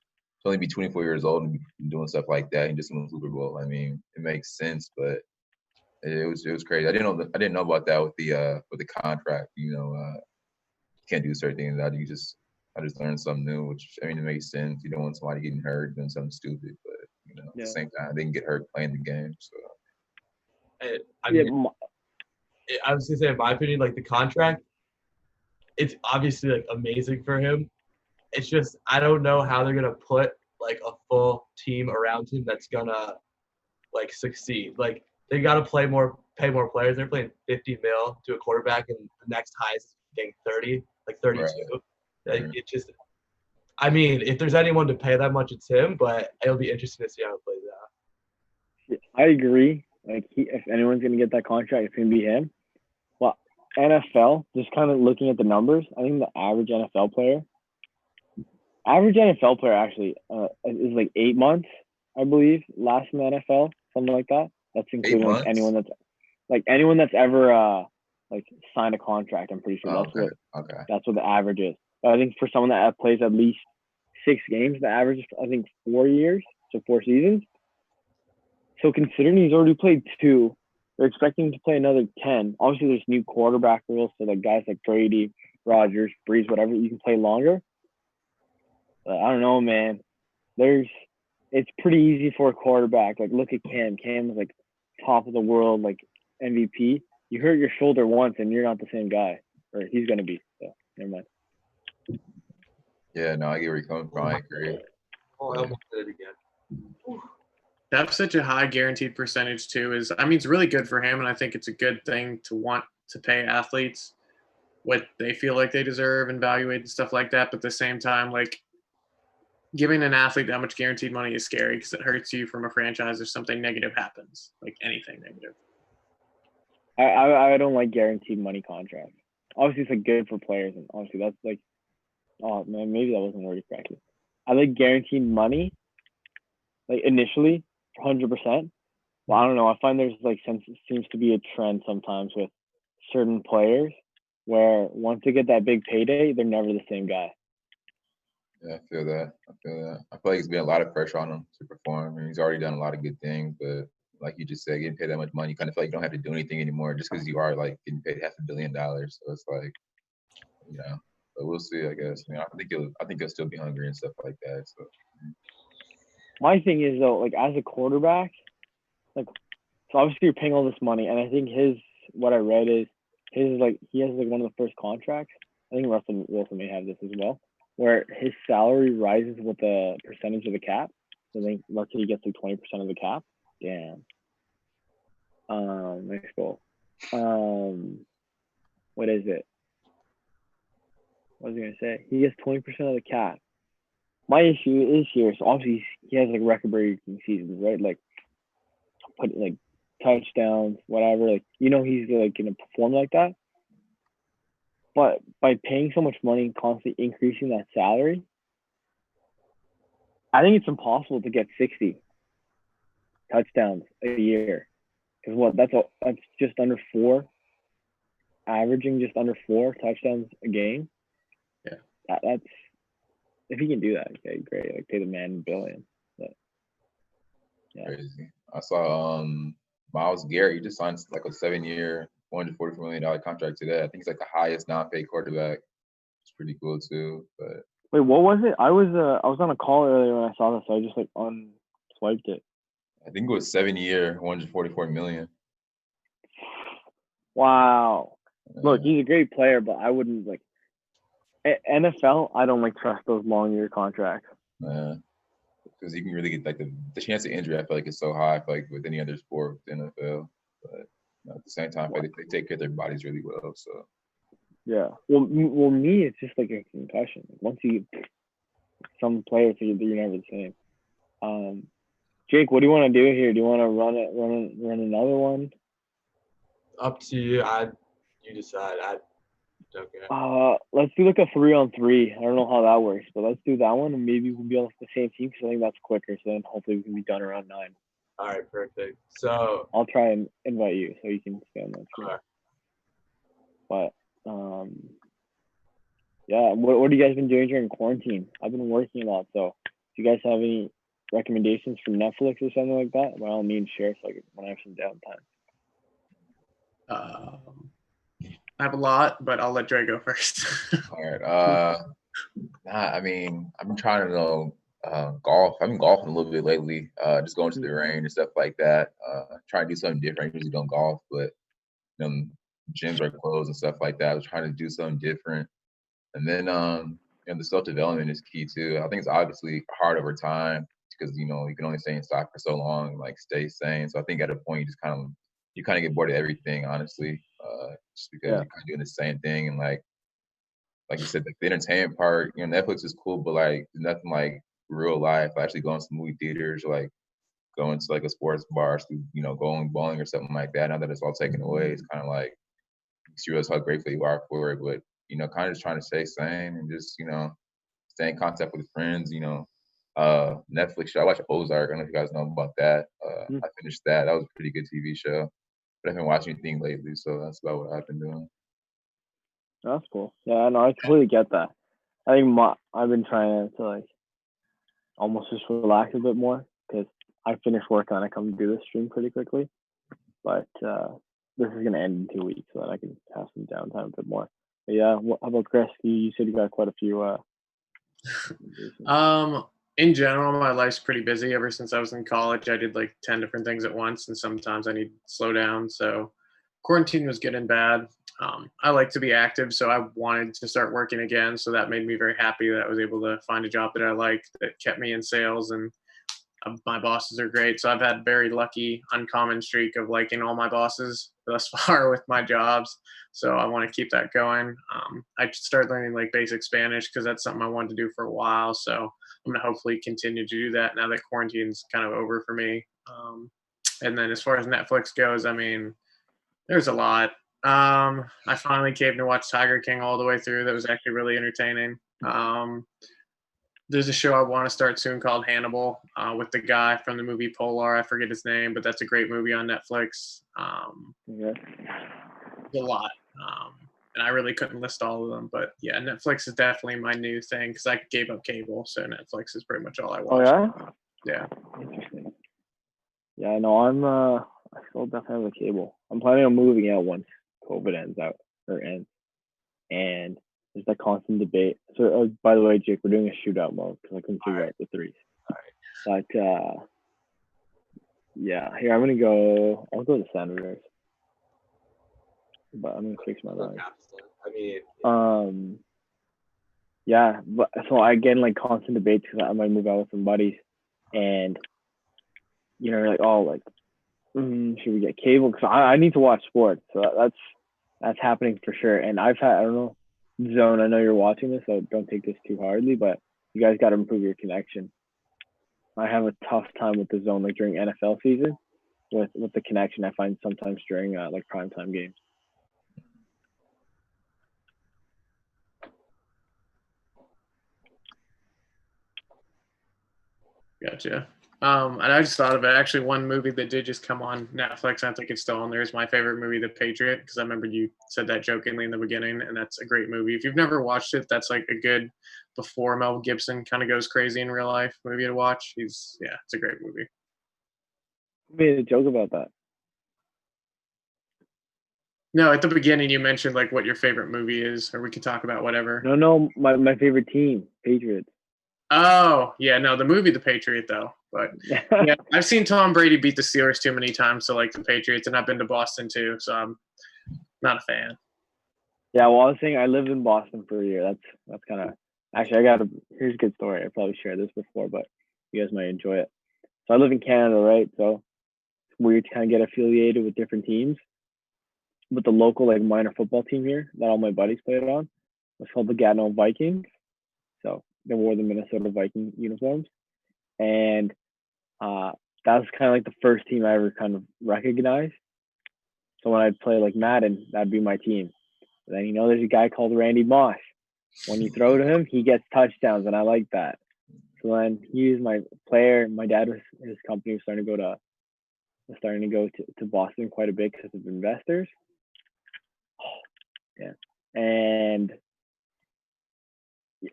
to only be 24 years old and be doing stuff like that and just win a Super Bowl. I mean, it makes sense, but it was crazy. I didn't know about that with the contract. You can't do certain things. I just learned something new, which I mean it makes sense. You don't want somebody getting hurt doing something stupid, but at the same time they can get hurt playing the game. So I was gonna say, in my opinion, like the contract, it's obviously like amazing for him. It's just I don't know how they're gonna put like a full team around him that's gonna like succeed. Like they gotta pay more players. They're playing 50 mil to a quarterback, and the next highest is getting 30, like 32. Right. Like it just, I mean, if there's anyone to pay that much, it's him. But it'll be interesting to see how it plays out. I agree. Like, if anyone's gonna get that contract, it's gonna be him. Well, NFL, just kind of looking at the numbers, I think the average NFL player actually is like 8 months, I believe, last in the NFL, something like that. That's including like anyone that's ever like signed a contract. I'm pretty sure that's what the average is. But I think for someone that plays at least 6 games, the average is I think 4 years, so 4 seasons. So considering he's already played 2, they're expecting him to play another 10. Obviously, there's new quarterback rules, so like guys like Brady, Rodgers, Breeze, whatever, you can play longer. But I don't know, man. It's pretty easy for a quarterback. Like, look at Cam. Cam was like top of the world, like MVP. You hurt your shoulder once, and you're not the same guy, or he's gonna be. So never mind. Yeah, no, I get where you're coming from. I agree. Oh, I almost did it again. To have such a high guaranteed percentage too it's really good for him, and I think it's a good thing to want to pay athletes what they feel like they deserve and evaluate and stuff like that. But at the same time, like giving an athlete that much guaranteed money is scary because it hurts you from a franchise if something negative happens, like anything negative. I don't like guaranteed money contracts. Obviously, it's like good for players, and obviously that's like, oh man, maybe that wasn't worded correctly. I like guaranteed money, like initially, 100%. Well, I don't know. I find there's like seems to be a trend sometimes with certain players where once they get that big payday, they're never the same guy. Yeah, I feel that. I feel like it's been a lot of pressure on him to perform. I mean, he's already done a lot of good things, but like you just said, getting paid that much money, you kind of feel like you don't have to do anything anymore just because you are like getting paid $500 million. So it's like, but we'll see. I guess. I think he'll still be hungry and stuff like that. So. My thing is though, like as a quarterback, like so obviously you're paying all this money, and I think what I read is like he has like one of the first contracts. I think Russell Wilson may have this as well, where his salary rises with the percentage of the cap. So I think let's say he gets like 20% of the cap. Damn. Next goal. What is it? What was I gonna say? He gets 20% of the cap. My issue is here. So obviously he has like record-breaking seasons, right? Like put like touchdowns, whatever. Like he's like gonna perform like that. But by paying so much money and constantly increasing that salary, I think it's impossible to get 60 touchdowns a year. Because that's just under 4, averaging just under 4 touchdowns a game. Yeah, that's if he can do that, okay, great. Like pay the man billion. But yeah, crazy. I saw Myles Garrett. He just signed like a 7-year, $144 million contract today. I think it's like the highest non-paid quarterback. It's pretty cool too. But wait, what was it? I was on a call earlier when I saw this, so I just like unswiped it. I think it was 7-year, $144 million. Wow. Look, he's a great player, but I wouldn't like NFL. I don't like trust those long-year contracts. Because you can really get like the chance of injury. I feel like it's so high. I feel like with any other sport, the NFL, but the same time, they take care of their bodies really well. So yeah. Well, me, it's just like a concussion. Once some players, you're never the same. Jake, what do you want to do here? Do you want to run another one? Up to you. You decide. I don't care. Let's do like a 3-on-3. I don't know how that works, but let's do that one, and maybe we'll be on the same team because I think that's quicker. So then hopefully we can be done around 9. All right, perfect. So I'll try and invite you so you can stay on that screen. Right. But yeah. What have you guys been doing during quarantine? I've been working a lot. So do you guys have any recommendations from Netflix or something like that? By all means, share so when I have some downtime. I have a lot, but I'll let Dre go first. All right. I mean, I've been trying to golf. I've been golfing a little bit lately. Just going to the range and stuff like that. Trying to do something different. I usually don't golf, but gyms are closed and stuff like that. I was trying to do something different. And then the self-development is key too. I think it's obviously hard over time because you can only stay in stock for so long and like stay sane. So I think at a point you kind of get bored of everything, honestly, just because you're kind of doing the same thing. And like you said, the entertainment part, Netflix is cool, but like there's nothing like real life. Actually going to movie theaters, or like going to like a sports bar, going bowling or something like that. Now that it's all taken away, it's kind of like you realize how grateful you are for it. But kind of just trying to stay sane and just stay in contact with friends. Netflix show. I watch Ozark. I don't know if you guys know about that. I finished that. That was a pretty good TV show. But I haven't watched anything lately, so that's about what I've been doing. That's cool. Yeah, no, I completely get that. I think I've been trying to like almost just relax a bit more because I finish work and I come do this stream pretty quickly. But this is gonna end in 2 weeks, so that I can have some downtime a bit more. But yeah, how about Chris? You said you got quite a few. In general, my life's pretty busy. Ever since I was in college, I did like 10 different things at once, and sometimes I need to slow down. So quarantine was good and bad. I like to be active, so I wanted to start working again. So that made me very happy that I was able to find a job that I liked that kept me in sales, and my bosses are great. So I've had a very lucky, uncommon streak of liking all my bosses thus far with my jobs. So I want to keep that going. I started learning like basic Spanish because that's something I wanted to do for a while. So I'm going to hopefully continue to do that now that quarantine's kind of over for me. And then as far as Netflix goes, I mean, there's a lot. I finally came to watch Tiger King all the way through. That was actually really entertaining. There's a show I want to start soon called Hannibal with the guy from the movie Polar. I forget his name, but that's a great movie on Netflix. There's a lot. And I really couldn't list all of them. But yeah, Netflix is definitely my new thing because I gave up cable. So Netflix is pretty much all I watch. Oh, yeah? Yeah. Interesting. Yeah, no, I still definitely have a cable. I'm planning on moving out once COVID ends. And there's that constant debate. So, by the way, Jake, we're doing a shootout mode because I couldn't figure out the threes. All right. But yeah, here I'll go to Senators. But I'm gonna fix my line. I mean, yeah, but so I get in like constant debates because I might move out with some buddies, and like, oh, like, should we get cable? Because I need to watch sports, so that's happening for sure. And I don't know, Zone, I know you're watching this, so don't take this too hardly, but you guys got to improve your connection. I have a tough time with the Zone, like during NFL season, with the connection I find sometimes during like primetime games. Gotcha. And I just thought of it. Actually, one movie that did just come on Netflix, I think it's still on there, is my favorite movie, The Patriot, because I remember you said that jokingly in the beginning, and that's a great movie. If you've never watched it, that's like a good before Mel Gibson kind of goes crazy in real life movie to watch. It's a great movie. You made a joke about that. No, at the beginning you mentioned like what your favorite movie is, or we could talk about whatever. No, my favorite team, Patriots. Oh, yeah, no, the movie The Patriot though. But yeah, I've seen Tom Brady beat the Steelers too many times, so like the Patriots, and I've been to Boston too, so I'm not a fan. Yeah, well, I was saying I lived in Boston for a year. That's kind of actually here's a good story. I probably shared this before, but you guys might enjoy it. So I live in Canada, right? So it's weird to kind of get affiliated with different teams. with the local like minor football team here that all my buddies played on. It was called the Gatineau Vikings. So they wore the Minnesota Viking uniforms, and that was kind of like the first team I ever kind of recognized. So when I'd play like Madden, that'd be my team. And then there's a guy called Randy Moss. When you throw to him, he gets touchdowns, and I like that. So then he was my player. My dad his company was starting to go to Boston quite a bit because of investors. Yeah, and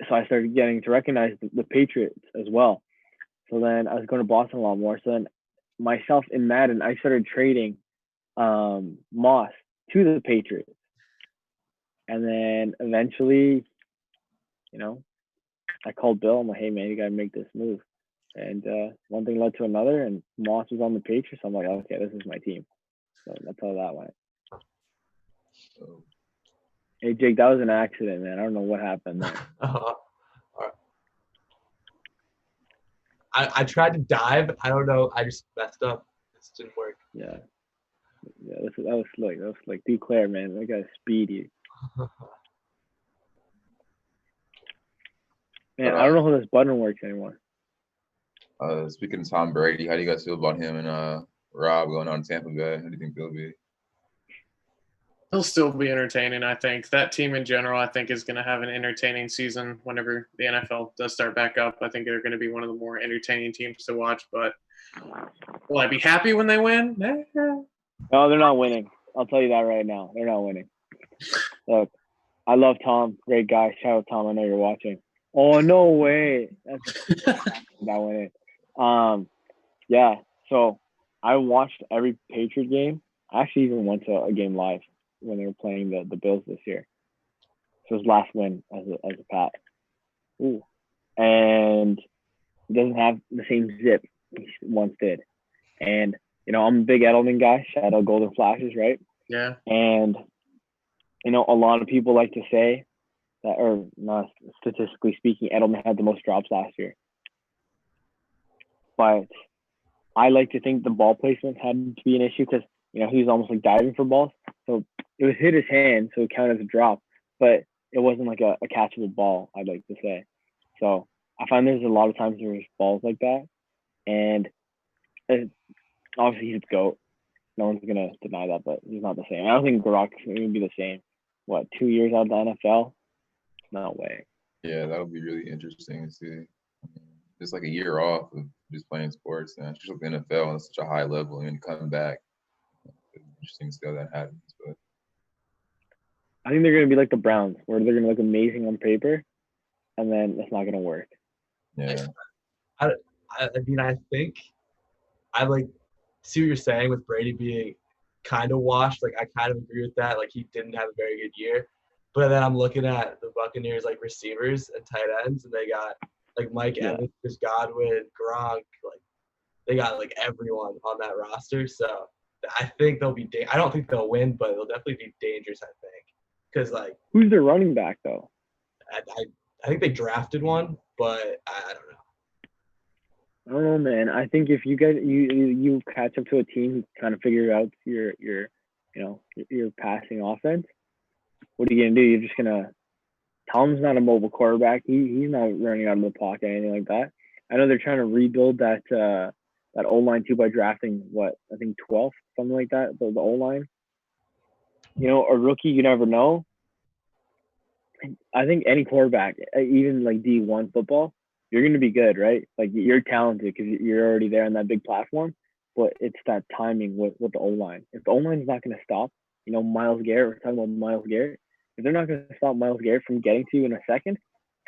so I started getting to recognize the Patriots as well. So then I was going to Boston a lot more. So then myself in Madden, I started trading Moss to the Patriots. And then eventually, I called Bill. I'm like, hey, man, you got to make this move. And one thing led to another, and Moss was on the Patriots. So I'm like, okay, this is my team. So that's how that went. Hey, Jake, that was an accident, man. I don't know what happened there. I tried to dive. I don't know. I just messed up. This didn't work. Yeah, that was slick. That was slick. Declare, man. That guy's speedy. Man, I don't know how this button works anymore. Speaking of Tom Brady, how do you guys feel about him and Rob going on Tampa Bay? How do you think they'll be? He'll still be entertaining, I think. That team in general, I think, is going to have an entertaining season whenever the NFL does start back up. I think they're going to be one of the more entertaining teams to watch. But will I be happy when they win? No, they're not winning. I'll tell you that right now. They're not winning. Look, I love Tom. Great guy. Shout out, Tom. I know you're watching. Oh, no way. That's not winning. Yeah, so I watched every Patriot game. I actually even went to a game live when they were playing the Bills this year. So his last win as a Pat. Ooh. And it doesn't have the same zip he once did. And, I'm a big Edelman guy. Shout out Golden Flashes, right? Yeah. And, a lot of people like to say that, or not statistically speaking, Edelman had the most drops last year. But I like to think the ball placement had to be an issue because, he was almost like diving for balls. So it was hit his hand, so it counted as a drop. But it wasn't like a catchable ball, I'd like to say. So I find there's a lot of times there's balls like that. And obviously he's a GOAT. No one's going to deny that, but he's not the same. I don't think Gronk is going to be the same. 2 years out of the NFL? No way. Yeah, that'll be really interesting to see. Just like a year off of just playing sports, and especially the NFL on such a high level, and come back. It's interesting to see how that happens. But I think they're going to be like the Browns, where they're going to look amazing on paper, and then it's not going to work. Yeah. I mean, I think I see what you're saying with Brady being kind of washed. Like, I kind of agree with that. Like, he didn't have a very good year. But then I'm looking at the Buccaneers, receivers and tight ends, and they got, Mike Evans, Chris Godwin, Gronk. They got, everyone on that roster. So I think they'll be – I don't think they'll win, but they'll definitely be dangerous, I think. Because, who's their running back, though? I think they drafted one, but I don't know. I don't know, man. I think if you guys you catch up to a team who kind of figure out your passing offense, what are you gonna do? You're just gonna. Tom's not a mobile quarterback. He's not running out of the pocket or anything like that. I know they're trying to rebuild that O-line too by drafting I think 12th, something like that. The O-line. A rookie, you never know. I think any quarterback, even D1 football, you're going to be good, right? You're talented because you're already there on that big platform, but it's that timing with the O-line. If the O-line is not going to stop, Myles Garrett, we're talking about Myles Garrett. If they're not going to stop Myles Garrett from getting to you in a second,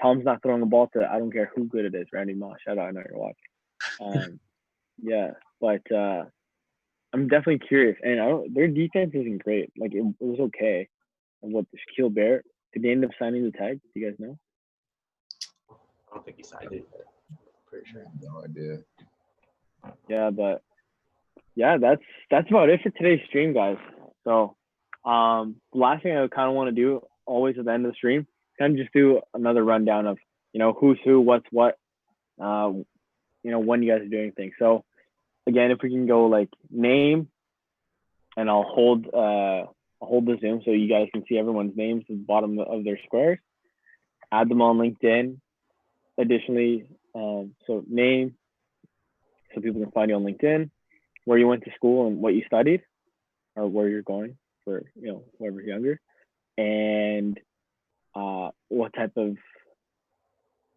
Tom's not throwing the ball to, I don't care who good it is, Randy Moss. Shout out, I know you're watching. Yeah, but I'm definitely curious. And their defense isn't great. It was okay. And Shaquille Barrett, did they end up signing the tag? Do you guys know? I don't think he signed it. Pretty sure. No idea. Yeah, but yeah, that's about it for today's stream, guys. So the last thing I kind of want to do always at the end of the stream, kind of just do another rundown of, who's who, what's what, when you guys are doing things. So again, if we can go name, and I'll hold the Zoom so you guys can see everyone's names at the bottom of their squares. Add them on LinkedIn. Additionally, so name, so people can find you on LinkedIn, where you went to school and what you studied, or where you're going for, whoever's younger, and what type of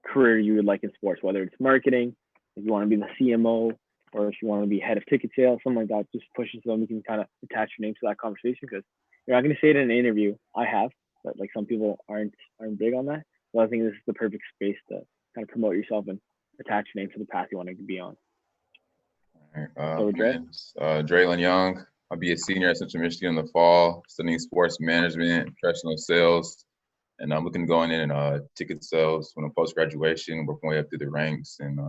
career you would like in sports, whether it's marketing, if you want to be the CMO, or if you want to be head of ticket sales, something like that. Just push it so we can kind of attach your name to that conversation, because you're not going to say it in an interview. I have, but like some people aren't big on that. So I think this is the perfect space to kind of promote yourself and attach your name to the path you want to be on. All right. My name's Draylon Young. I'll be a senior at Central Michigan in the fall, studying sports management, professional sales, and I'm looking to go in ticket sales when I'm post-graduation, work my way up through the ranks, and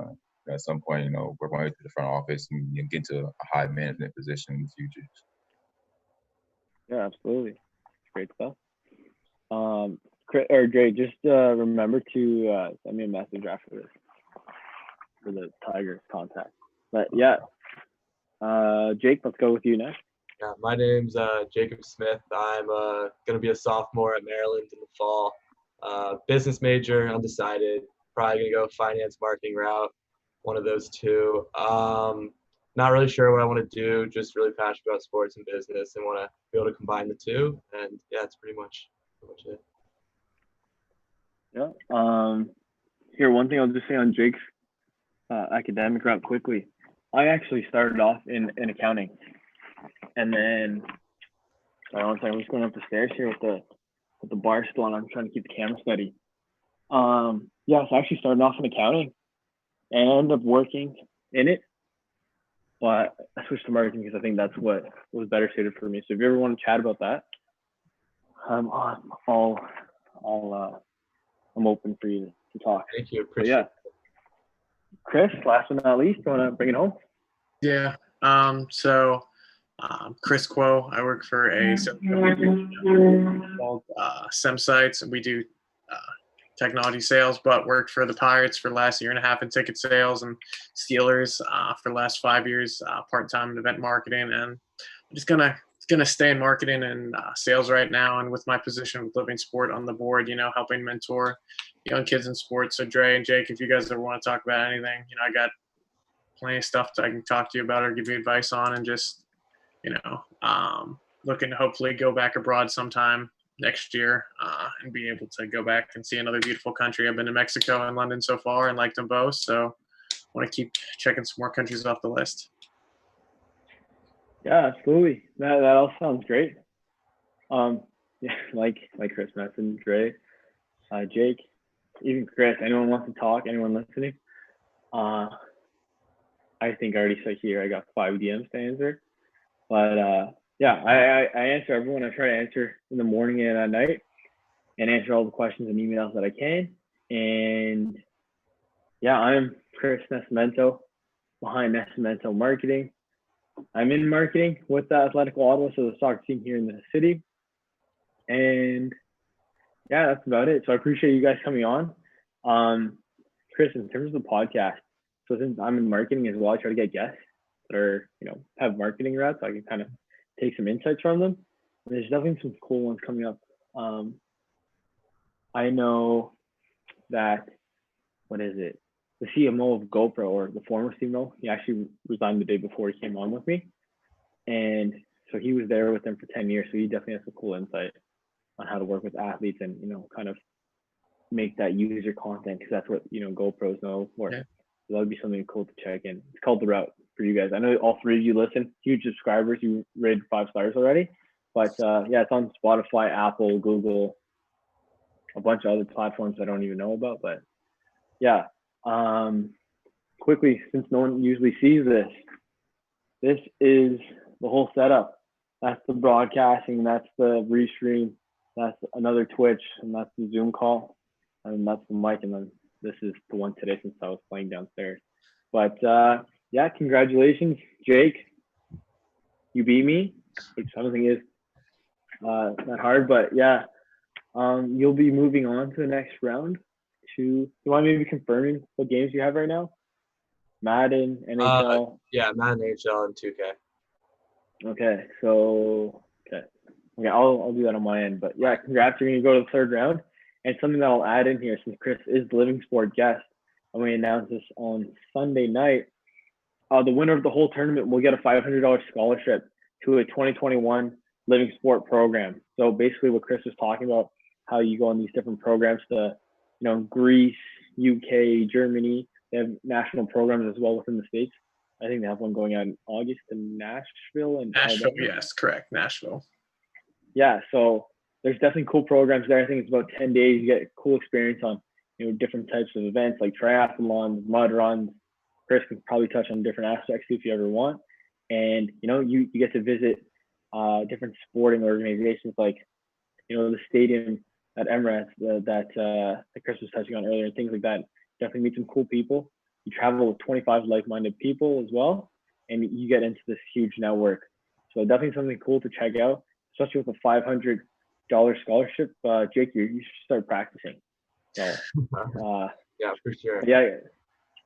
at some point, work my way to the front office and get to a high management position in the future. Yeah, absolutely. Great stuff. Dre, just remember to send me a message after this for the Tigers contact. But yeah, Jake, let's go with you next. Yeah, my name's Jacob Smith. I'm going to be a sophomore at Maryland in the fall. Business major, undecided. Probably going to go finance marketing route, one of those two. Not really sure what I want to do, just really passionate about sports and business and want to be able to combine the two. And yeah, that's pretty much it. Yeah. Here, one thing I'll just say on Jake's academic route quickly. I actually started off in accounting. And then, sorry, one second, I'm just going up the stairs here with the bar still on. I'm trying to keep the camera steady. Yeah, so I actually started off in accounting and ended up working in it. But I switched to marketing because I think that's what was better suited for me. So if you ever want to chat about that, I'm open for you to talk. Thank you. Appreciate it. Chris, last but not least, you want to bring it home? Yeah. So Chris Quo. I work for a company called SemSites, and we do technology sales, but worked for the Pirates for the last year and a half in ticket sales, and Steelers for the last 5 years part-time in event marketing. And I'm just gonna stay in marketing and sales right now, and with my position with Living Sport on the board, helping mentor young kids in sports. So Dre and Jake, if you guys ever want to talk about anything, I got plenty of stuff that I can talk to you about or give you advice on, and just looking to hopefully go back abroad sometime next year and be able to go back and see another beautiful country. I've been to Mexico and London so far and liked them both, so I want to keep checking some more countries off the list. Yeah, absolutely. That all sounds great. Yeah, like Chris mentioned, Dre, Jake, even Chris, anyone wants to talk, anyone listening, I think I already said here I got 5 DMs to answer. But yeah, I answer everyone. I try to answer in the morning and at night, and answer all the questions and emails that I can. And yeah, I'm Chris Nascimento, behind Nascimento Marketing. I'm in marketing with the Athletic Ottawa, so the soccer team here in the city. And yeah, that's about it. So I appreciate you guys coming on. Chris, in terms of the podcast, so since I'm in marketing as well, I try to get guests that are, have marketing routes, so I can kind of take some insights from them. And there's definitely some cool ones coming up. I know that, the CMO of GoPro, or the former CMO, he actually resigned the day before he came on with me. And so he was there with them for 10 years. So he definitely has some cool insight on how to work with athletes and, kind of make that user content, because that's what, GoPros know for. Yeah. So that would be something cool to check in. It's called The Route for you guys. I know all 3 of you listen, huge subscribers. You rated 5 stars already. But yeah, it's on Spotify, Apple, Google, a bunch of other platforms I don't even know about. But yeah, quickly, since no one usually sees this is the whole setup. That's the broadcasting, that's the restream, that's another Twitch, and that's the Zoom call, and that's the mic, and then this is the one today since I was playing downstairs. But yeah, congratulations, Jake. You beat me, which I don't think is that hard, but yeah, you'll be moving on to the next round. You want me to be confirming what games you have right now? Madden, NHL? Yeah, Madden, NHL, and 2K. Okay, so okay, Yeah, I'll do that on my end. But yeah, congrats. You're going to go to the third round. And something that I'll add in here, since Chris is the Living Sport guest, and we announced this on Sunday night, the winner of the whole tournament will get a $500 scholarship to a 2021 Living Sport program. So basically what Chris was talking about, how you go on these different programs to, Greece, UK, Germany. They have national programs as well within the States. I think they have one going on in August in Nashville. Nashville, yes, correct, Nashville. Yeah, so there's definitely cool programs there. I think it's about 10 days. You get cool experience on, different types of events like triathlons, mud runs. Chris can probably touch on different aspects if you ever want. And, you get to visit different sporting organizations like, the stadium at Emirates that Chris was touching on earlier and things like that. Definitely meet some cool people. You travel with 25 like-minded people as well, and you get into this huge network. So definitely something cool to check out, especially with a $500 scholarship. Jake, you should start practicing. So, yeah, for sure. Yeah,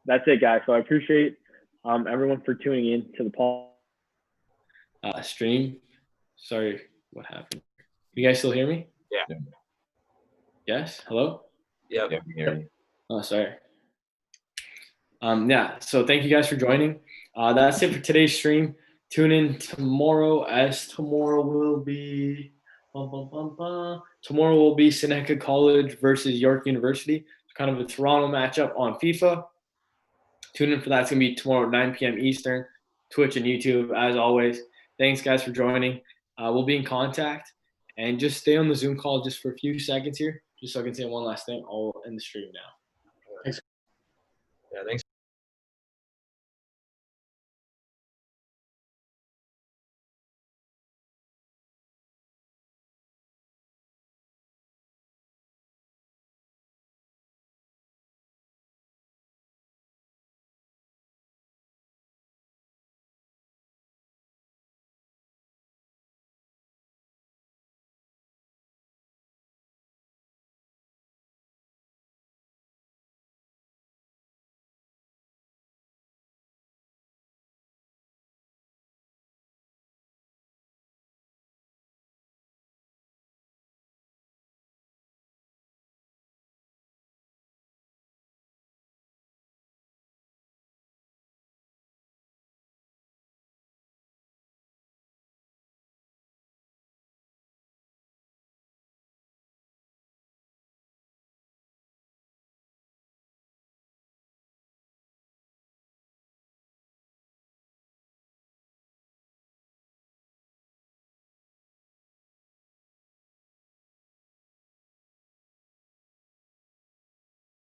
that's it, guys. So I appreciate everyone for tuning in to the stream. Sorry, what happened? You guys still hear me? Yeah. Yes. Hello. Yep. Yeah, we can hear you. Oh, sorry. Yeah. So thank you guys for joining. That's it for today's stream. Tune in tomorrow, as tomorrow will be Seneca College versus York University. It's kind of a Toronto matchup on FIFA. Tune in for that. It's gonna be tomorrow at 9 p.m. Eastern, Twitch and YouTube, as always. Thanks, guys, for joining. We'll be in contact, and just stay on the Zoom call just for a few seconds here, just so I can say one last thing. I'll end the stream now. Yeah, thanks.